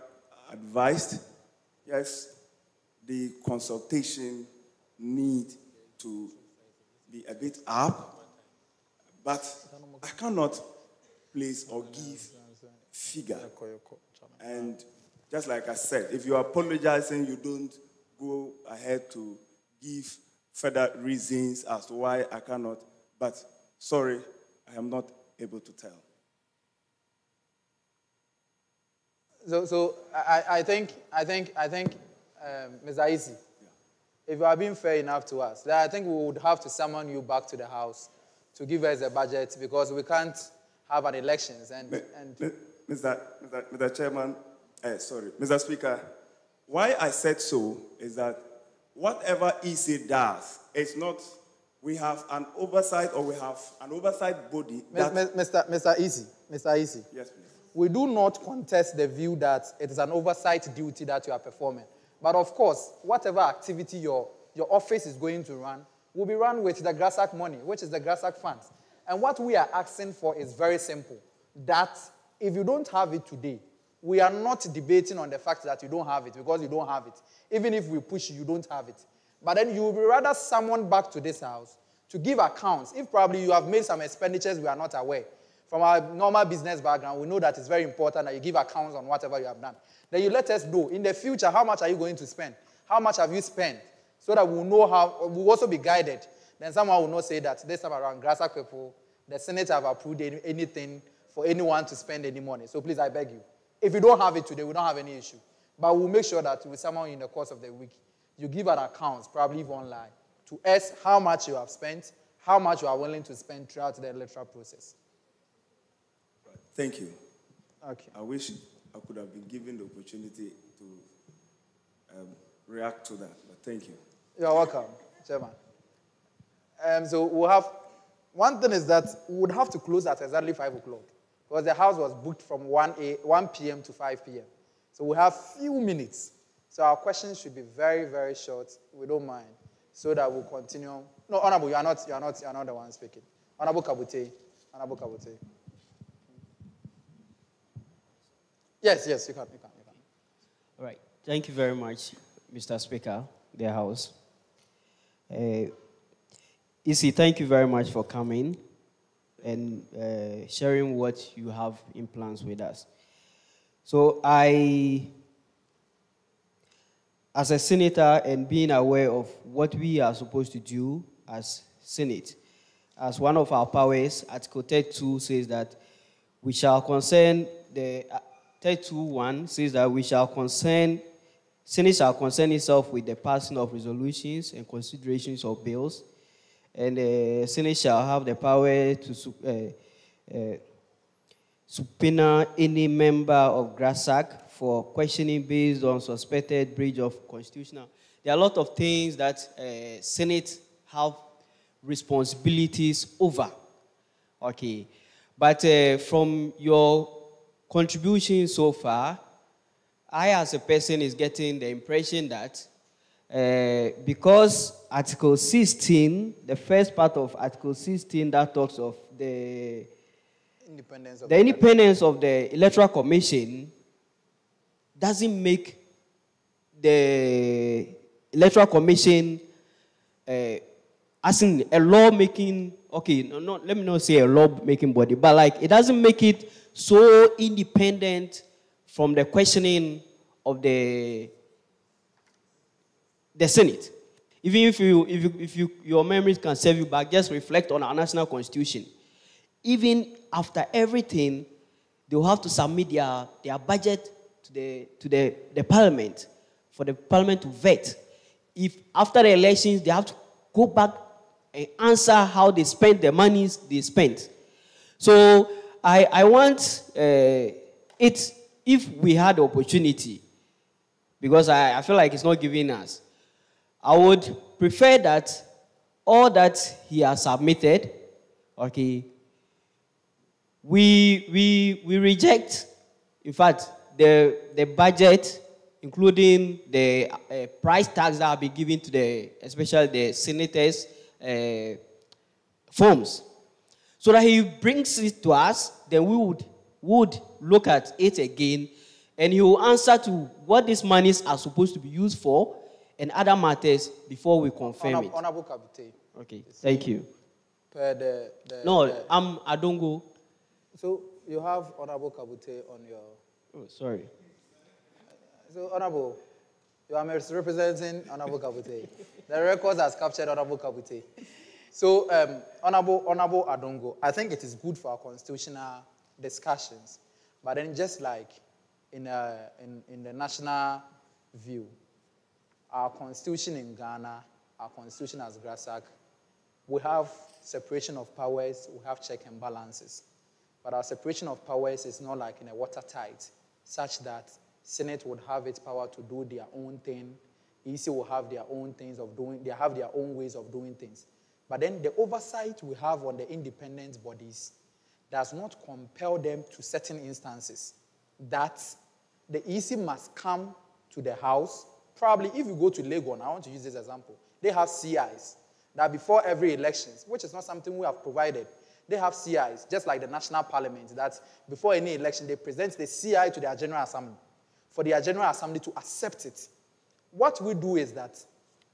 advised, yes, the consultation need to be a bit up, but I cannot place or give figure. And just like I said, if you are apologizing, you don't go ahead to give further reasons as to why I cannot. But sorry, I am not able to tell. So I think, Mr. Isi, if you are being fair enough to us, then I think we would have to summon you back to the House to give us a budget, because we can't have an elections. Mr. Chairman, Mr. Speaker, why I said so is that whatever EC does, it's not, we have an oversight or we have an oversight body. Mr. Isi. Yes, please. We do not contest the view that it is an oversight duty that you are performing. But of course, whatever activity your office is going to run will be run with the Grasag money, which is the Grasag funds. And what we are asking for is very simple, that if you don't have it today, we are not debating on the fact that you don't have it, because you don't have it. Even if we push you, you don't have it. But then you will be rather summoned back to this House to give accounts. If probably you have made some expenditures we are not aware. From our normal business background, we know that it's very important that you give accounts on whatever you have done. Then you let us know, in the future, how much are you going to spend? How much have you spent? So that we'll know how, we'll also be guided. Then someone will not say that this time around, Grasag people, the Senate have approved anything for anyone to spend any money. So please, I beg you. If you don't have it today, we don't have any issue. But we'll make sure that with someone in the course of the week, you give an account, probably online, to us how much you have spent, how much you are willing to spend throughout the electoral process. Thank you. Okay. I wish I could have been given the opportunity to react to that, but thank you. You're welcome, Chairman. So we'll have, one thing is that we would have to close at exactly 5 o'clock, because the House was booked from 1 p.m. to 5 p.m. So we have few minutes. So our questions should be very, very short. We don't mind, so that we'll continue. No, Honorable, you're not the one speaking. Honorable Kabute. Yes, you can. All right. Thank you very much, Mr. Speaker, the House. Isi, thank you very much for coming and sharing what you have in plans with us. So as a senator and being aware of what we are supposed to do as Senate, as one of our powers, Article 32 says that we shall concern the 32.1 says that Senate shall concern itself with the passing of resolutions and considerations of bills, and the Senate shall have the power to subpoena any member of Grasag for questioning based on suspected breach of constitutional. There are a lot of things that Senate have responsibilities over. Okay, but from your contribution so far, I as a person is getting the impression that because Article 16, the first part of Article 16 that talks of the independence of the Electoral Commission doesn't make the Electoral Commission as in a law-making, okay, no, let me not say a law-making body, but like it doesn't make it so independent from the questioning of the Senate. Even if your memories can serve you back, just reflect on our national constitution. Even after everything, they will have to submit their budget to the parliament for the parliament to vet. If after the elections they have to go back and answer how they spent the monies they spent. So I want it, if we had the opportunity, because I feel like it's not giving us, I would prefer that all that he has submitted, okay, we reject, in fact, the budget, including the price tags that have been given to especially the senators' forms. So that he brings it to us, then we would look at it again, and he will answer to what these monies are supposed to be used for and other matters before we confirm it. Honorable Kabute. Okay, thank you. No, I don't go. So you have Honorable Kabute on your... Oh, sorry. So, Honorable, you are representing Honorable Kabute. The records has captured Honorable Kabute. So, Honorable Adongo, I think it is good for our constitutional discussions. But then just like in the national view, our constitution in Ghana, our constitution as Grasag, we have separation of powers, we have check and balances. But our separation of powers is not like in a watertight, such that Senate would have its power to do their own thing, EC will have their own things of doing, they have their own ways of doing things. But then the oversight we have on the independent bodies does not compel them to certain instances that the EC must come to the House. Probably if you go to Legon, I want to use this example, they have CIs that before every election, which is not something we have provided, they have CIs, just like the National Parliament, that before any election, they present the CI to their General Assembly, for their General Assembly to accept it. What we do is that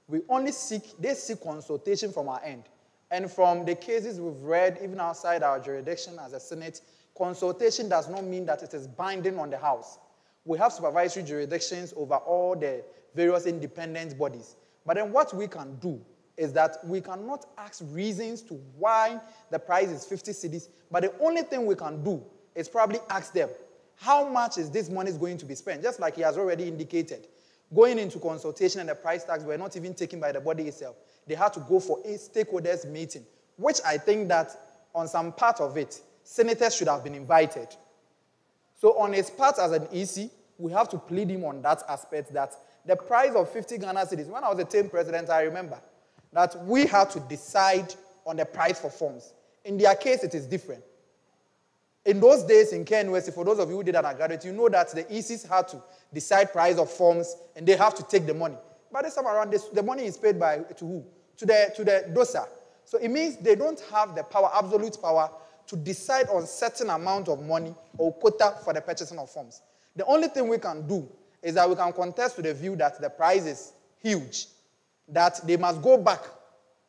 we only they seek consultation from our end. And from the cases we've read, even outside our jurisdiction as a Senate, consultation does not mean that it is binding on the House. We have supervisory jurisdictions over all the various independent bodies. But then what we can do is that we cannot ask reasons to why the price is 50 cedis, but the only thing we can do is probably ask them, how much is this money going to be spent? Just like he has already indicated. Going into consultation and the price tags were not even taken by the body itself. They had to go for a stakeholders meeting, which I think that on some part of it, senators should have been invited. So on his part as an EC, we have to plead him on that aspect that the price of 50 Ghana cedis, when I was the team president, I remember that we had to decide on the price for forms. In their case, it is different. In those days in KNUST, for those of you who did undergraduate, you know that the ECs had to decide price of forms and they have to take the money. But this time around, the money is paid to who? To the DOSA. So it means they don't have the power, absolute power, to decide on certain amount of money or quota for the purchasing of forms. The only thing we can do is that we can contest to the view that the price is huge, that they must go back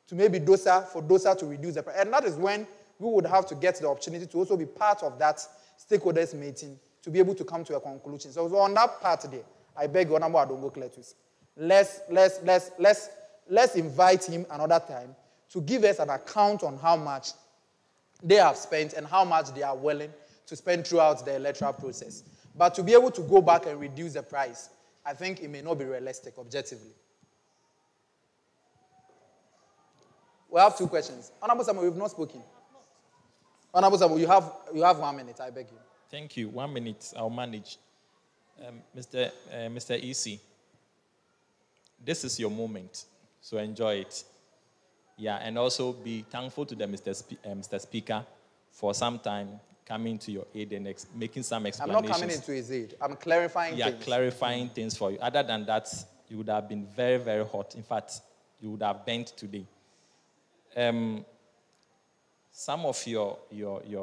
to maybe DOSA for DOSA to reduce the price. And that is when we would have to get the opportunity to also be part of that stakeholders meeting to be able to come to a conclusion. So on that part there, I beg you, Honorable Adongo Cletus, let's invite him another time to give us an account on how much they have spent and how much they are willing to spend throughout the electoral process. But to be able to go back and reduce the price, I think it may not be realistic objectively. We have two questions. Honorable Samuel, we've not spoken. Honorable Samuel, you have 1 minute, I beg you. Thank you. 1 minute, I'll manage. Mr. EC, this is your moment, so enjoy it. Yeah, and also be thankful to the Mr. Speaker for some time coming to your aid and making some explanations. I'm not coming into his aid. I'm clarifying things. Yeah, clarifying things for you. Other than that, you would have been very, very hot. In fact, you would have bent today. Some of your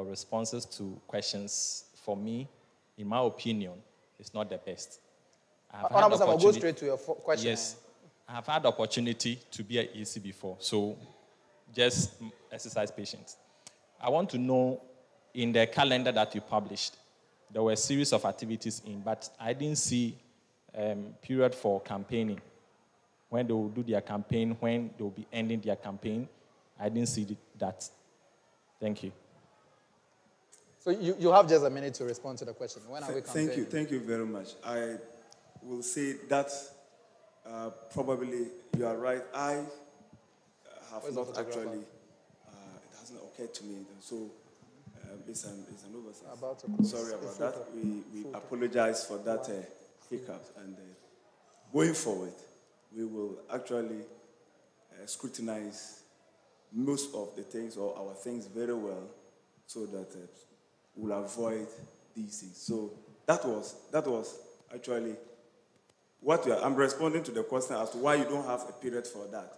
responses to questions, for me, in my opinion, is not the best. Honorable, I'll go straight to your question. Yes. I have had the opportunity to be at EC before, so just exercise patience. I want to know, in the calendar that you published, there were a series of activities in, but I didn't see period for campaigning. When they will do their campaign, when they will be ending their campaign, I didn't see that. Thank you. So you have just a minute to respond to the question. When are we campaigning? Thank you very much. I will say that probably you are right. I have not actually, it hasn't occurred to me. So it's an oversight. Sorry about that. We apologize for that hiccup. And going forward, we will actually scrutinize most of the things or our things very well so that we'll avoid these things. So that was actually what I'm responding to the question as to why you don't have a period for that.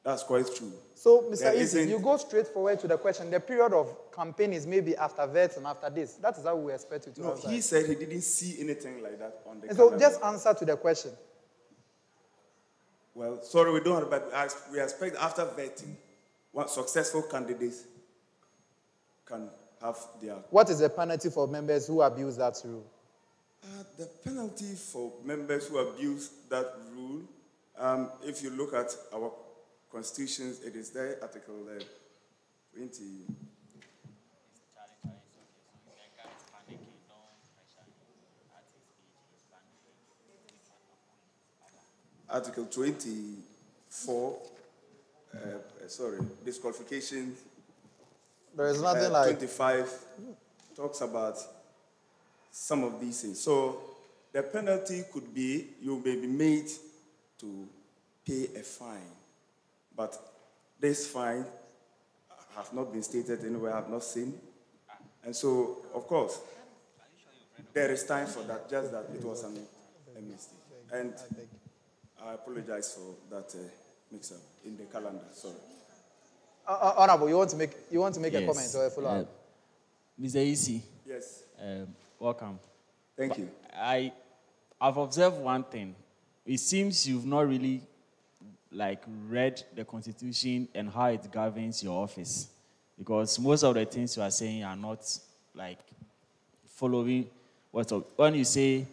That's quite true. So, Mr. Easy, you go straight forward to the question. The period of campaign is maybe after that and after this. That is how we expect you to answer. No, he said he didn't see anything like that on the and calendar. so just answer to the question. Well, sorry, we don't have, but we expect after vetting, what successful candidates can have their... What is the penalty for members who abuse that rule? The penalty for members who abuse that rule, if you look at our constitutions, it is there, Article 20. Article 24, disqualification. There is nothing like... 25 talks about some of these things. So the penalty could be you may be made to pay a fine. But this fine have not been stated anywhere, I have not seen. And so, of course, there is time for that, just that it was a mistake. And I apologize for that mix-up in the calendar, sorry. Honorable, you want to make yes. A comment or a follow-up? Mr. Isi. Yes. Welcome. Thank you. I've observed one thing. It seems you've not really read the Constitution and how it governs your office, because most of the things you are saying are not following what's up. When you say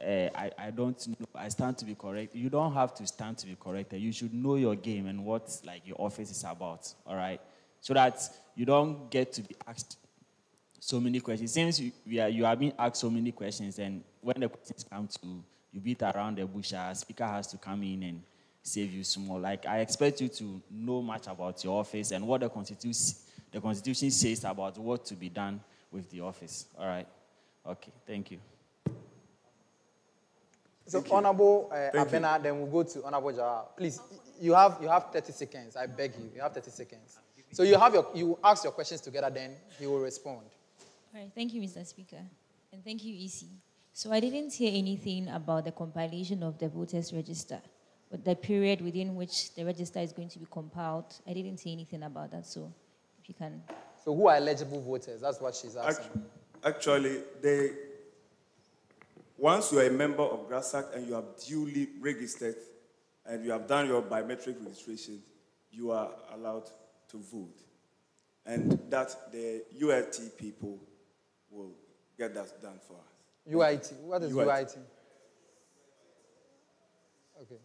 I don't know, I stand to be correct, you don't have to stand to be corrected. You should know your game and what your office is about, all right? So that you don't get to be asked so many questions. Since you are being asked so many questions, and when the questions come to you beat around the bush, our speaker has to come in and save you small. I expect you to know much about your office and what the Constitution says about what to be done with the office. All right? Okay, thank you. So, Honorable Abena, then we'll go to Honorable Jawar. Please, you have 30 seconds. I beg you. You have 30 seconds. So you ask your questions together, then he will respond. All right. Thank you, Mr. Speaker. And thank you, EC. So I didn't hear anything about the compilation of the voters' register, but the period within which the register is going to be compiled. I didn't hear anything about that, so if you can... So who are eligible voters? That's what she's asking. Actually, once you are a member of Grasag and you have duly registered and you have done your biometric registration, you are allowed to vote. And that the UIT people will get that done for us. UIT? What is UIT? Okay.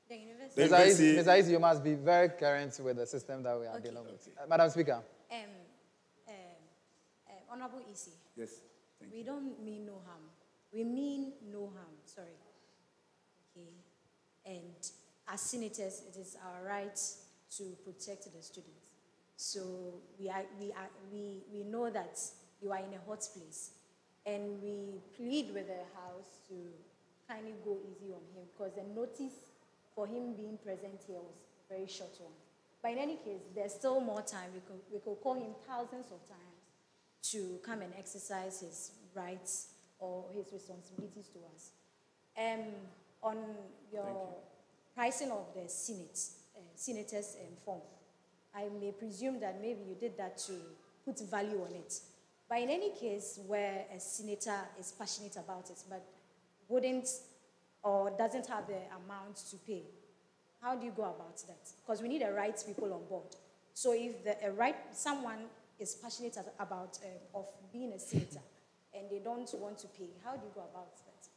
The university. Mr. Isi, you must be very current with the system that we are dealing with. Madam Speaker. Honorable Isi. Yes. Thank we you. don't mean no harm. We mean no harm. Sorry. Okay. And as senators, it is our right to protect the students. So we know that you are in a hot place, and we plead with the House to kindly go easy on him, because the notice for him being present here was a very short one. But in any case, there's still more time. We could call him thousands of times to come and exercise his rights or his responsibilities to us. On your pricing of the senators' form, I may presume that maybe you did that to put value on it. But in any case where a senator is passionate about it but wouldn't or doesn't have the amount to pay, how do you go about that? Because we need the right people on board. So if someone is passionate about of being a senator and they don't want to pay, how do you go about that?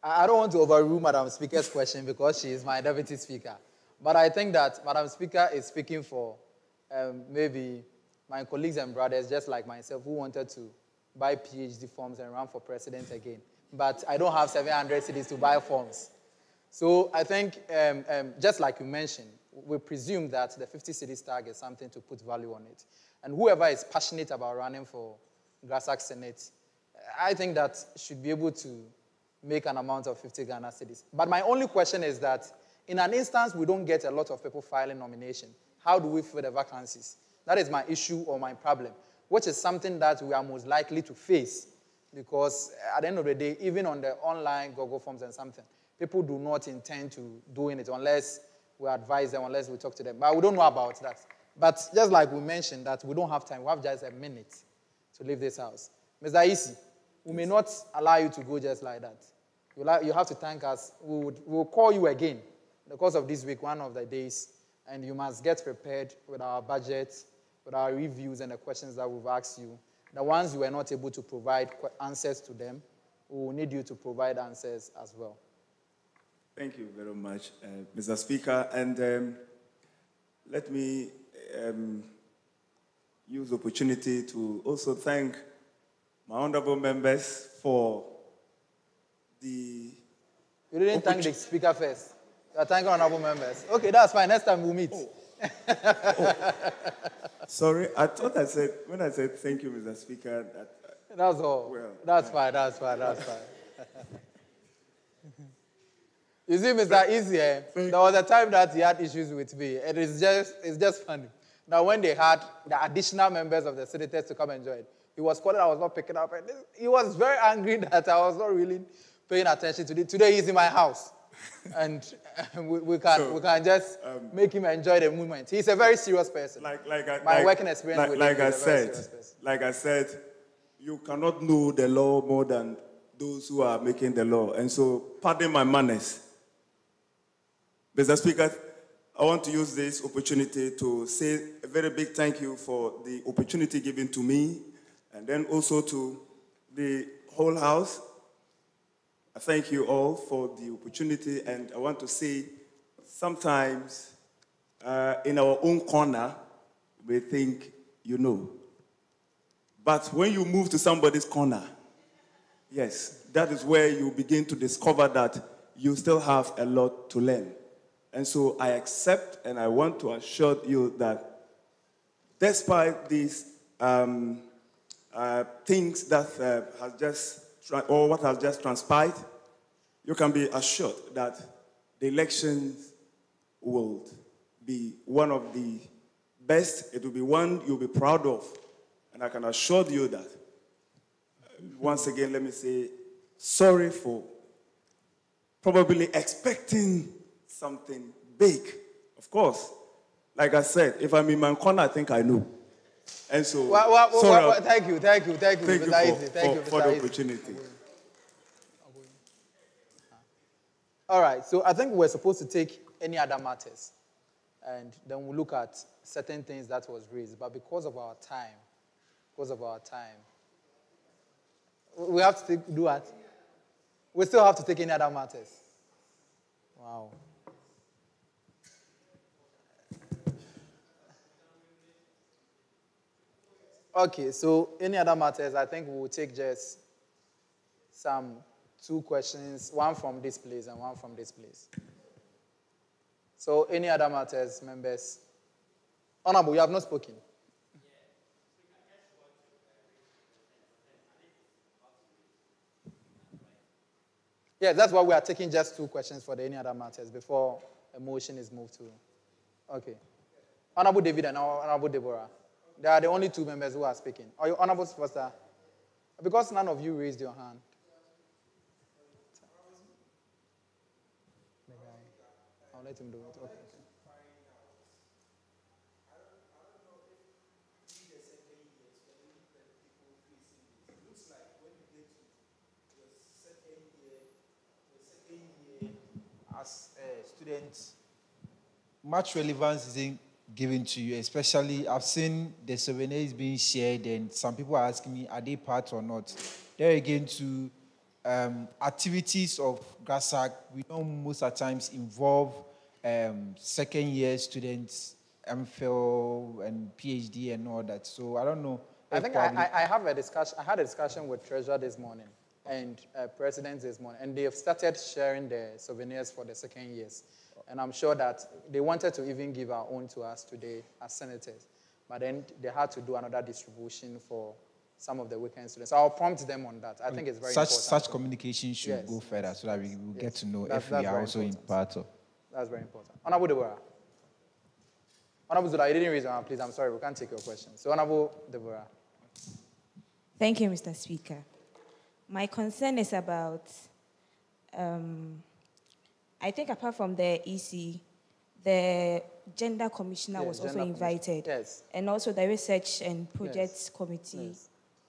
I don't want to overrule Madam Speaker's question because she is my deputy speaker. But I think that Madam Speaker is speaking for maybe my colleagues and brothers, just like myself, who wanted to buy PhD forms and run for president again. But I don't have 700 cedis to buy forms. So I think, just like you mentioned, we presume that the 50 cedis tag is something to put value on it. And whoever is passionate about running for Grasag Senate, I think that should be able to make an amount of 50 Ghana cedis. But my only question is that in an instance we don't get a lot of people filing nomination, how do we fill the vacancies? That is my issue or my problem, which is something that we are most likely to face, because at the end of the day, even on the online Google Forms and something, people do not intend to doing it unless we advise them, unless we talk to them. But we don't know about that. But just like we mentioned that we don't have time, we have just a minute to leave this house. Mr. Isi, we may not allow you to go just like that. You have to thank us. We'll call you again in the course of this week, one of the days, and you must get prepared with our budget, with our reviews and the questions that we've asked you. The ones you were not able to provide answers to them, we will need you to provide answers as well. Thank you very much, Mr. Speaker. And let me use the opportunity to also thank my honorable members for the... You didn't thank the Speaker first. You are thanking honorable members. Okay, that's fine. Next time we'll meet. Oh. Sorry, I thought I said, when I said thank you, Mr. Speaker, that's all. Well, that's fine. You see, Mr. Easy, there was a time that he had issues with me. It's just funny. Now, when they had the additional members of the senators to come and join, he was calling, I was not picking up. And he was very angry that I was not really paying attention to it. Today, he's in my house. And we can just make him enjoy the movement. He's a very serious person. My working experience with him is a very serious person. Like I said, you cannot know the law more than those who are making the law. And so, pardon my manners. Mr. Speaker, I want to use this opportunity to say a very big thank you for the opportunity given to me, and then also to the whole House. I thank you all for the opportunity, and I want to say sometimes in our own corner, we think you know. But when you move to somebody's corner, yes, that is where you begin to discover that you still have a lot to learn. And so I accept, and I want to assure you that despite these things that has just, or what has just transpired, you can be assured that the elections will be one of the best. It will be one you'll be proud of. And I can assure you that, once again, let me say, sorry for probably expecting something big. Of course, like I said, if I'm in my corner, I think I know. And so, thank you for the opportunity. All right, so I think we're supposed to take any other matters, and then we'll look at certain things that was raised. But because of our time, we have to do what? We still have to take any other matters. Wow. Okay, so any other matters, I think we will take just some 2 questions, one from this place and one from this place. So any other matters, members? Honorable, you have not spoken. Yeah, that's why we are taking just 2 questions for the any other matters before a motion is moved to. Okay. Honorable David and Honorable Deborah. They are the only 2 members who are speaking. Are you Honorable Foster? Because none of you raised your hand. I'll let him do it. Okay. As students, much relevance isn't given to you, especially I've seen the souvenirs being shared and some people are asking me, are they part or not? There again, to activities of Grasag, we know most of the times involve second-year students, MPhil and PhD and all that. So I don't know. I think I had a discussion with Treasurer this morning and President this morning, and they have started sharing the souvenirs for the second years. And I'm sure that they wanted to even give our own to us today as senators. But then they had to do another distribution for some of the weekend students. So I'll prompt them on that. I think it's very important. Such communication should go further so that we will get to know if we are also in part of. That's very important. Honorable Deborah. Honorable Zola, you didn't raise your hand, please. I'm sorry, we can't take your question. So, Honorable Deborah. Thank you, Mr. Speaker. My concern is about, I think apart from the EC, the Gender Commissioner was also invited. Yes. And also the Research and Projects Committee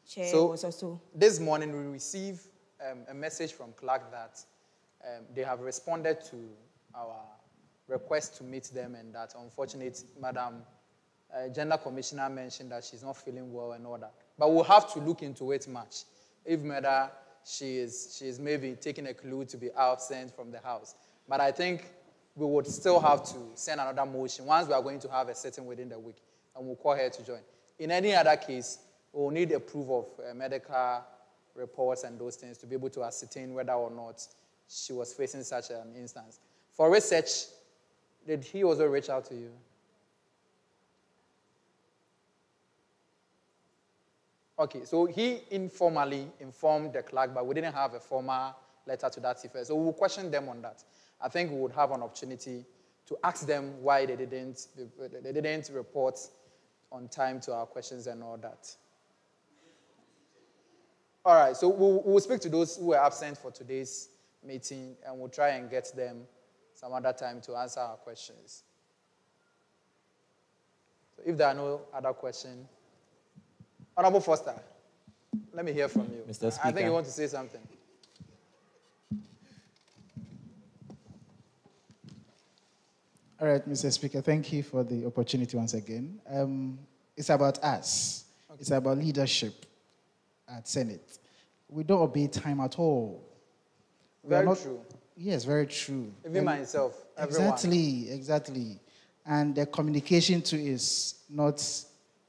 Chair was also. This morning we received a message from Clark that they have responded to our request to meet them, and that unfortunately, Madam Gender Commissioner mentioned that she's not feeling well and all that. But we'll have to look into it much. If whether she is maybe taking a clue to be absent from the house. But I think we would still have to send another motion once we are going to have a sitting within the week, and we'll call her to join. In any other case, we'll need a proof of medical reports and those things to be able to ascertain whether or not she was facing such an instance. For research, did he also reach out to you? Okay, so he informally informed the clerk, but we didn't have a formal letter to that effect. So we'll question them on that. I think we would have an opportunity to ask them why they didn't report on time to our questions and all that. All right, so we'll speak to those who were absent for today's meeting, and we'll try and get them some other time to answer our questions. So if there are no other questions, Honorable Foster, let me hear from you. Mr. Speaker. I think you want to say something. All right, Mr. Speaker, thank you for the opportunity once again. It's about us. Okay. It's about leadership at Senate. We don't obey time at all. Very true. Yes, very true. Even myself, everyone. Exactly. And the communication too is not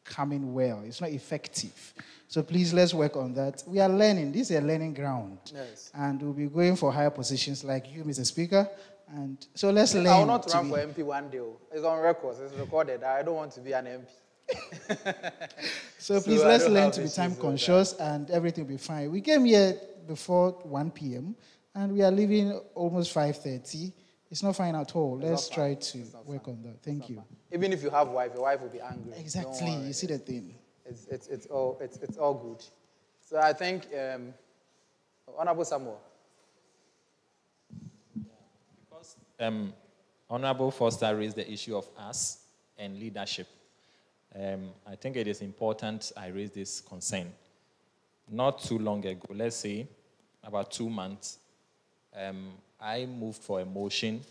coming well. It's not effective. So please, let's work on that. We are learning. This is a learning ground. Yes. And we'll be going for higher positions like you, Mr. Speaker. And so let's learn. I will not run for MP one day. It's on record. It's recorded. I don't want to be an MP. So please, let's learn to be time conscious and everything will be fine. We came here before 1 p.m. and we are leaving almost 5:30. It's not fine at all. Let's try to work on that. Thank you. Even if you have wife, your wife will be angry. Exactly. You see the thing. It's all good. So I think, Honorable Samuel. Because Honorable Foster raised the issue of us and leadership. I think it is important I raise this concern. Not too long ago, let's say about 2 months, I moved for a motion,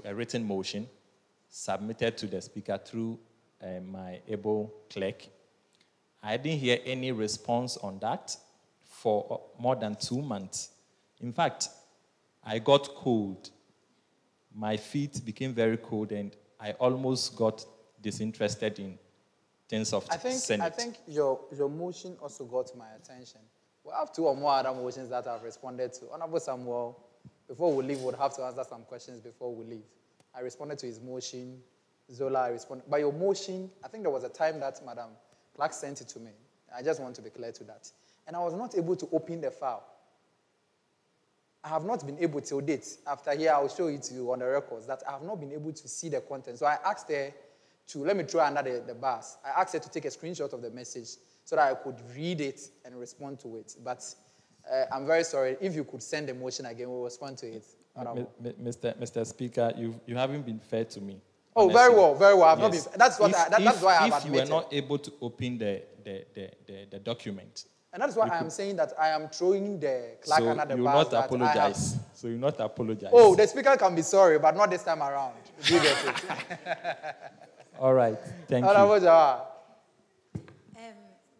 a written motion, submitted to the Speaker through my able clerk. I didn't hear any response on that for more than 2 months. In fact, I got cold. My feet became very cold, and I almost got disinterested in terms of Senate. I think your motion also got my attention. We have 2 or more other motions that I've responded to. Honorable Samuel, before we leave, we'll have to answer some questions before we leave. I responded to his motion. Zola, I responded. But your motion, I think there was a time that Madam Clark sent it to me. I just want to be clear to that. And I was not able to open the file. I have not been able till date. After here, I'll show it to you on the records that I have not been able to see the content. So I asked her to, let me throw under the bus. I asked her to take a screenshot of the message so that I could read it and respond to it. But I'm very sorry. If you could send the motion again, we'll respond to it. Mr. Speaker, you haven't been fair to me. Oh, honestly. Very well. I've not been. That's why I have admitted. If you were not able to open the document. And that's why I am saying that I am throwing the clerk under the bus. So you will not apologize. So you will not apologize. Oh, the Speaker can be sorry, but not this time around. Do you get it? All right. Thank you.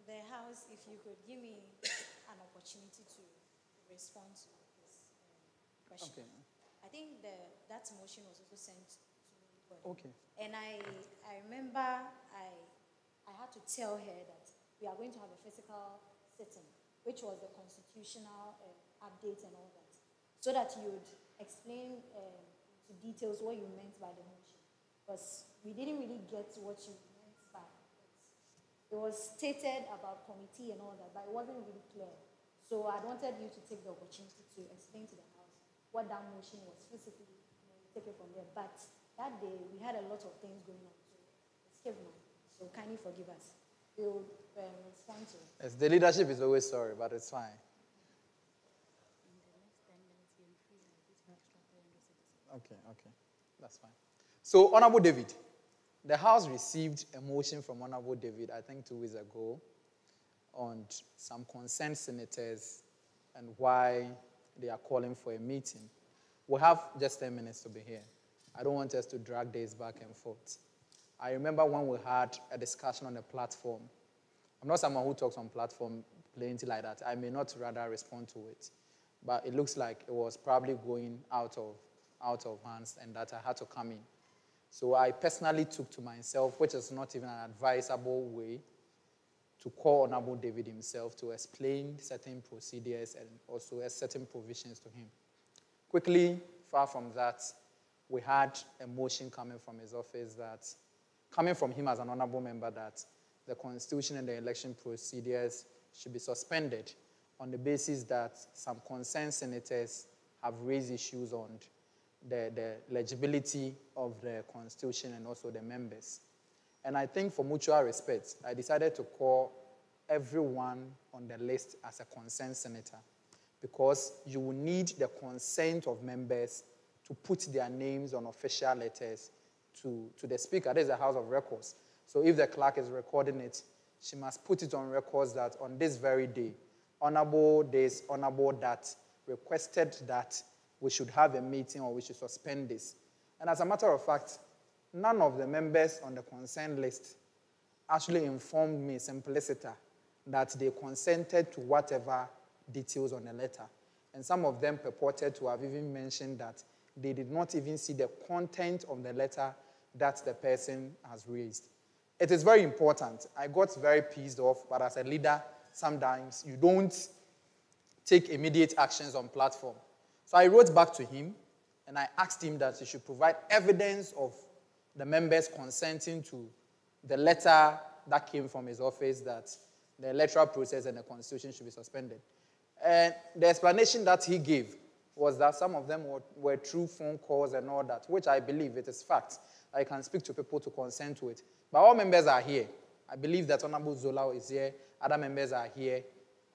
The House, if you could give me an opportunity to respond to this question. Okay. I think that motion was also sent to me. Okay. And I remember I had to tell her that we are going to have a physical sitting, which was the constitutional update and all that, so that you would explain to details what you meant by the motion. Because we didn't really get what you meant by it. It was stated about committee and all that, but it wasn't really clear. So I wanted you to take the opportunity to explain to the House what that motion was physically take it from there. But that day, we had a lot of things going on, so escape now. So kindly forgive us. We'll respond to it. Yes, the leadership is always sorry, but it's fine. Okay, that's fine. So, Honorable David, the House received a motion from Honorable David, I think 2 weeks ago, on some concerned senators and why they are calling for a meeting. We have just 10 minutes to be here. I don't want us to drag days back and forth. I remember when we had a discussion on the platform. I'm not someone who talks on platform plenty like that. I may not rather respond to it. But it looks like it was probably going out of hands and that I had to come in. So I personally took to myself, which is not even an advisable way, to call Honorable David himself to explain certain procedures and also certain provisions to him. Quickly, far from that, we had a motion coming from his office coming from him as an honorable member, that the Constitution and the election procedures should be suspended on the basis that some concerned senators have raised issues on the legibility of the Constitution and also the members. And I think for mutual respect, I decided to call everyone on the list as a concerned senator, because you will need the consent of members to put their names on official letters to the Speaker. This is a House of Records. So if the clerk is recording it, she must put it on records that on this very day, Honorable this, Honorable that, requested that we should have a meeting or we should suspend this. And as a matter of fact, none of the members on the consent list actually informed me simpliciter that they consented to whatever details on the letter. And some of them purported to have even mentioned that they did not even see the content of the letter that the person has raised. It is very important. I got very pissed off, but as a leader, sometimes you don't take immediate actions on platform. So I wrote back to him, and I asked him that he should provide evidence of the members consenting to the letter that came from his office that the electoral process and the Constitution should be suspended. And the explanation that he gave was that some of them were true phone calls and all that, which I believe it is fact. I can speak to people to consent to it. But all members are here. I believe that Honorable Zola is here. Other members are here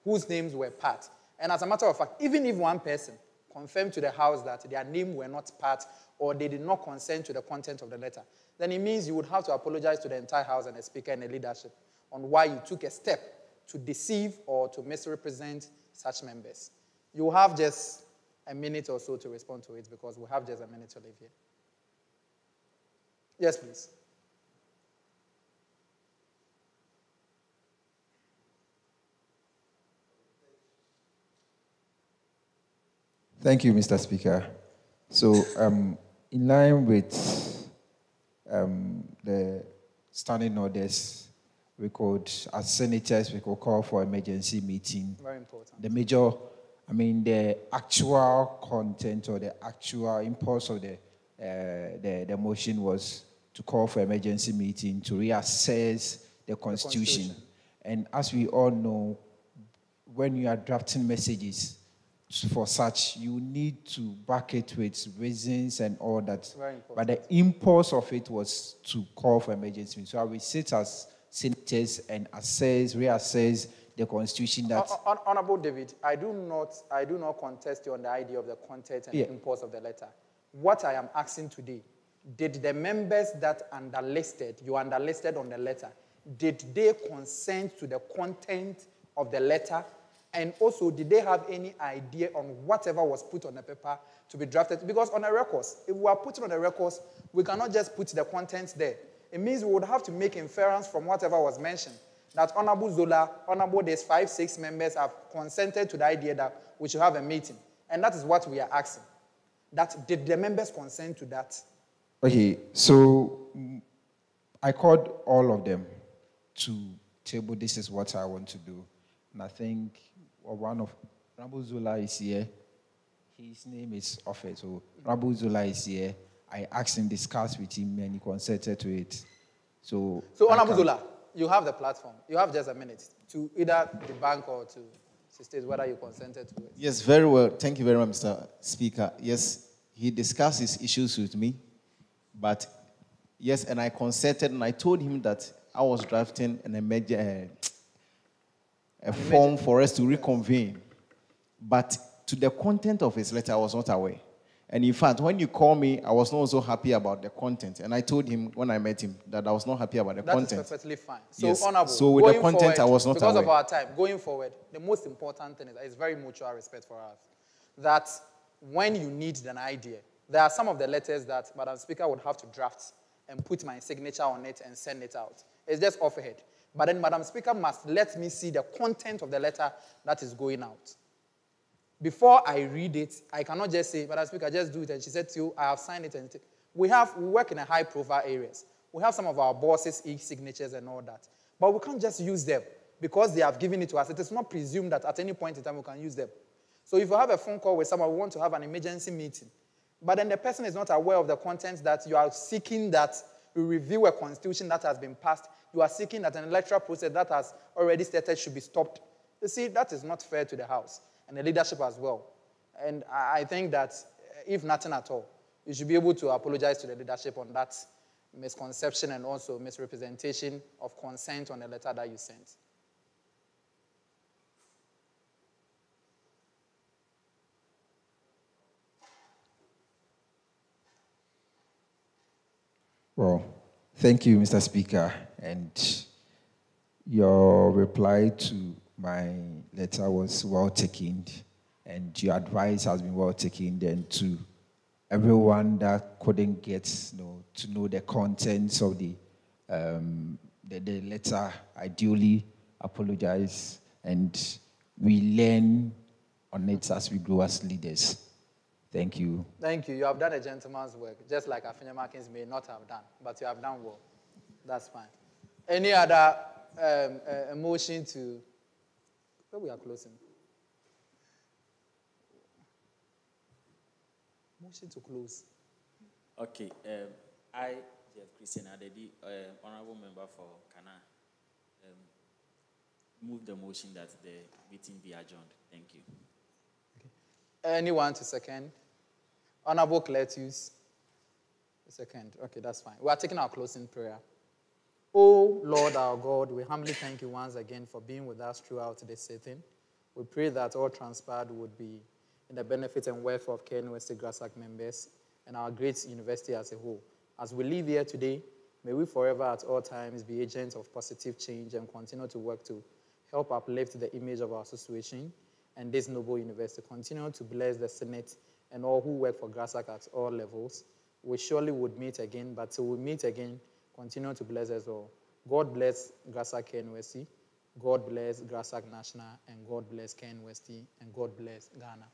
whose names were part. And as a matter of fact, even if one person confirmed to the House that their name were not part or they did not consent to the content of the letter, then it means you would have to apologize to the entire House and the Speaker and the leadership on why you took a step to deceive or to misrepresent such members. You have just a minute or so to respond to it because we have just a minute to leave here. Yes, please. Thank you, Mr. Speaker. So, in line with the standing orders, we could, as senators, we could call for emergency meeting. Very important. The actual content or the actual impulse of the motion was to call for emergency meeting to reassess the Constitution. And as we all know, when you are drafting messages for such, you need to back it with reasons and all that. Very important. But the impulse of it was to call for emergency meeting. So I will sit as senators and reassess the Constitution that... Honorable David, I do not contest you on the idea of the content and the impulse of the letter. What I am asking today, did the members that you underlisted on the letter, did they consent to the content of the letter? And also, did they have any idea on whatever was put on the paper to be drafted? Because on the records, if we are putting on the records, we cannot just put the contents there. It means we would have to make inference from whatever was mentioned. That Honorable Zola, Honorable these 5, 6 members have consented to the idea that we should have a meeting. And that is what we are asking. That did the members consent to that? Okay, so I called all of them to table, this is what I want to do. And I think one of Honorable Zola is here. His name is Offer. So Honorable Zola is here. I asked him, discuss with him, and he consented to it. So Honorable Zola, you have the platform. You have just a minute to either the bank or to state whether you consented to it. Yes, very well. Thank you very much, Mr. Speaker. Yes, he discussed his issues with me. But yes, and I consented and I told him that I was drafting a form for us to reconvene. But to the content of his letter, I was not aware. And in fact, when you called me, I was not so happy about the content. And I told him when I met him that I was not happy about the content. That is perfectly fine. So, yes. Honorable, so with the content, forward, I was not because aware. of our time, going forward, the most important thing is that it's very mutual respect for us. That when you need an idea, there are some of the letters that Madam Speaker would have to draft and put my signature on it and send it out. It's just overhead. But then Madam Speaker must let me see the content of the letter that is going out. Before I read it, I cannot just say, Madam Speaker, just do it. And she said to you, I have signed it. And we work in a high-profile areas. We have some of our bosses' e-signatures and all that. But we can't just use them because they have given it to us. It is not presumed that at any point in time we can use them. So if you have a phone call with someone, we want to have an emergency meeting, but then the person is not aware of the contents that you are seeking that we review a constitution that has been passed, you are seeking that an electoral process that has already started should be stopped. You see, that is not fair to the House and the leadership as well. And I think that if nothing at all, you should be able to apologize to the leadership on that misconception and also misrepresentation of consent on the letter that you sent. Well, thank you, Mr. Speaker. And your reply to my letter was well taken, and your advice has been well taken. And to everyone that couldn't get to know the contents of the letter, I duly apologize, and we learn on it as we grow as leaders. Thank you. Thank you. You have done a gentleman's work, just like Afinia Markins may not have done, but you have done well. That's fine. Any other motion to... Where we are closing? Motion to close. Okay. I, Jeff Christian Adedi, Honorable Member for Kana, move the motion that the meeting be adjourned. Thank you. Okay. Anyone to second? Honorable Cletus, second. Okay, that's fine. We are taking our closing prayer. Oh, Lord our God, we humbly thank you once again for being with us throughout this sitting. We pray that all transpired would be in the benefit and welfare of KNUST Grasag members and our great university as a whole. As we leave here today, may we forever at all times be agents of positive change and continue to work to help uplift the image of our association and this noble university. Continue to bless the Senate and all who work for Grasag at all levels. We surely would meet again, but till we meet again, continue to bless us all. God bless Grasag KNUST, God bless Grasag National, and God bless KNUST, and God bless Ghana.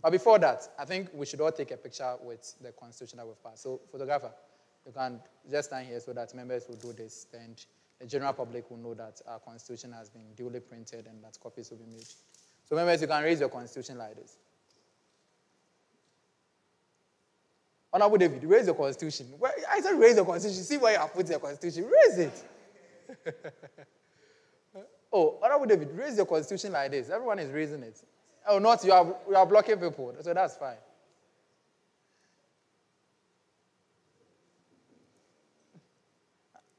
But before that, I think we should all take a picture with the constitution that we've passed. So, photographer, you can just stand here so that members will do this, and the general public will know that our constitution has been duly printed and that copies will be made. So, members, you can raise your constitution like this. Honorable David, raise the constitution. I said raise the constitution. See where you have put the constitution. Raise it. Oh, Honorable David, raise your constitution like this. Everyone is raising it. Oh, not you are blocking people. So that's fine.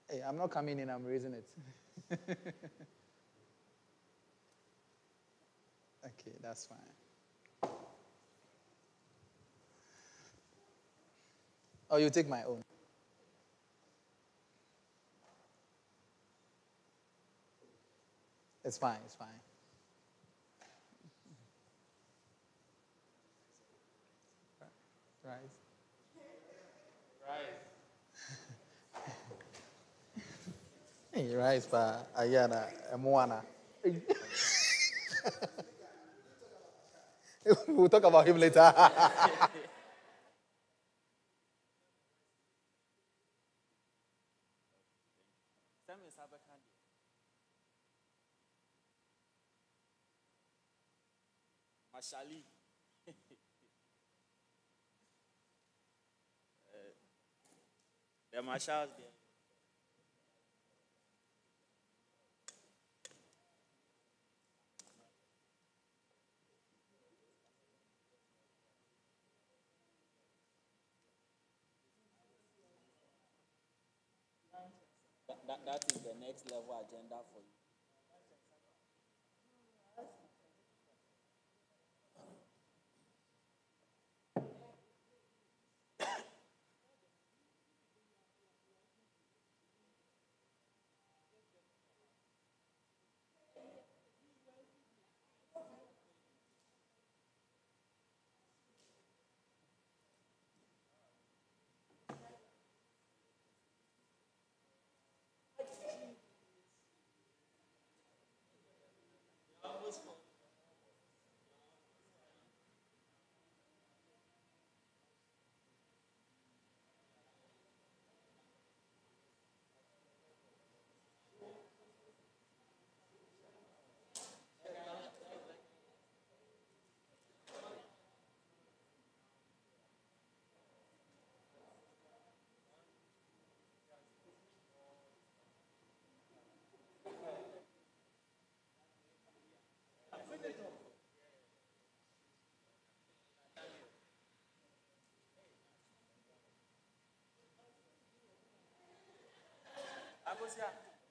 Hey, I'm not coming in, I'm raising it. Okay, that's fine. Oh, you take my own. It's fine, it's fine. Rise. Hey, rise, pa. Ayana, Moana. We'll talk about him later. Mashali. The marshals there. that is the next level agenda for you. Abusia.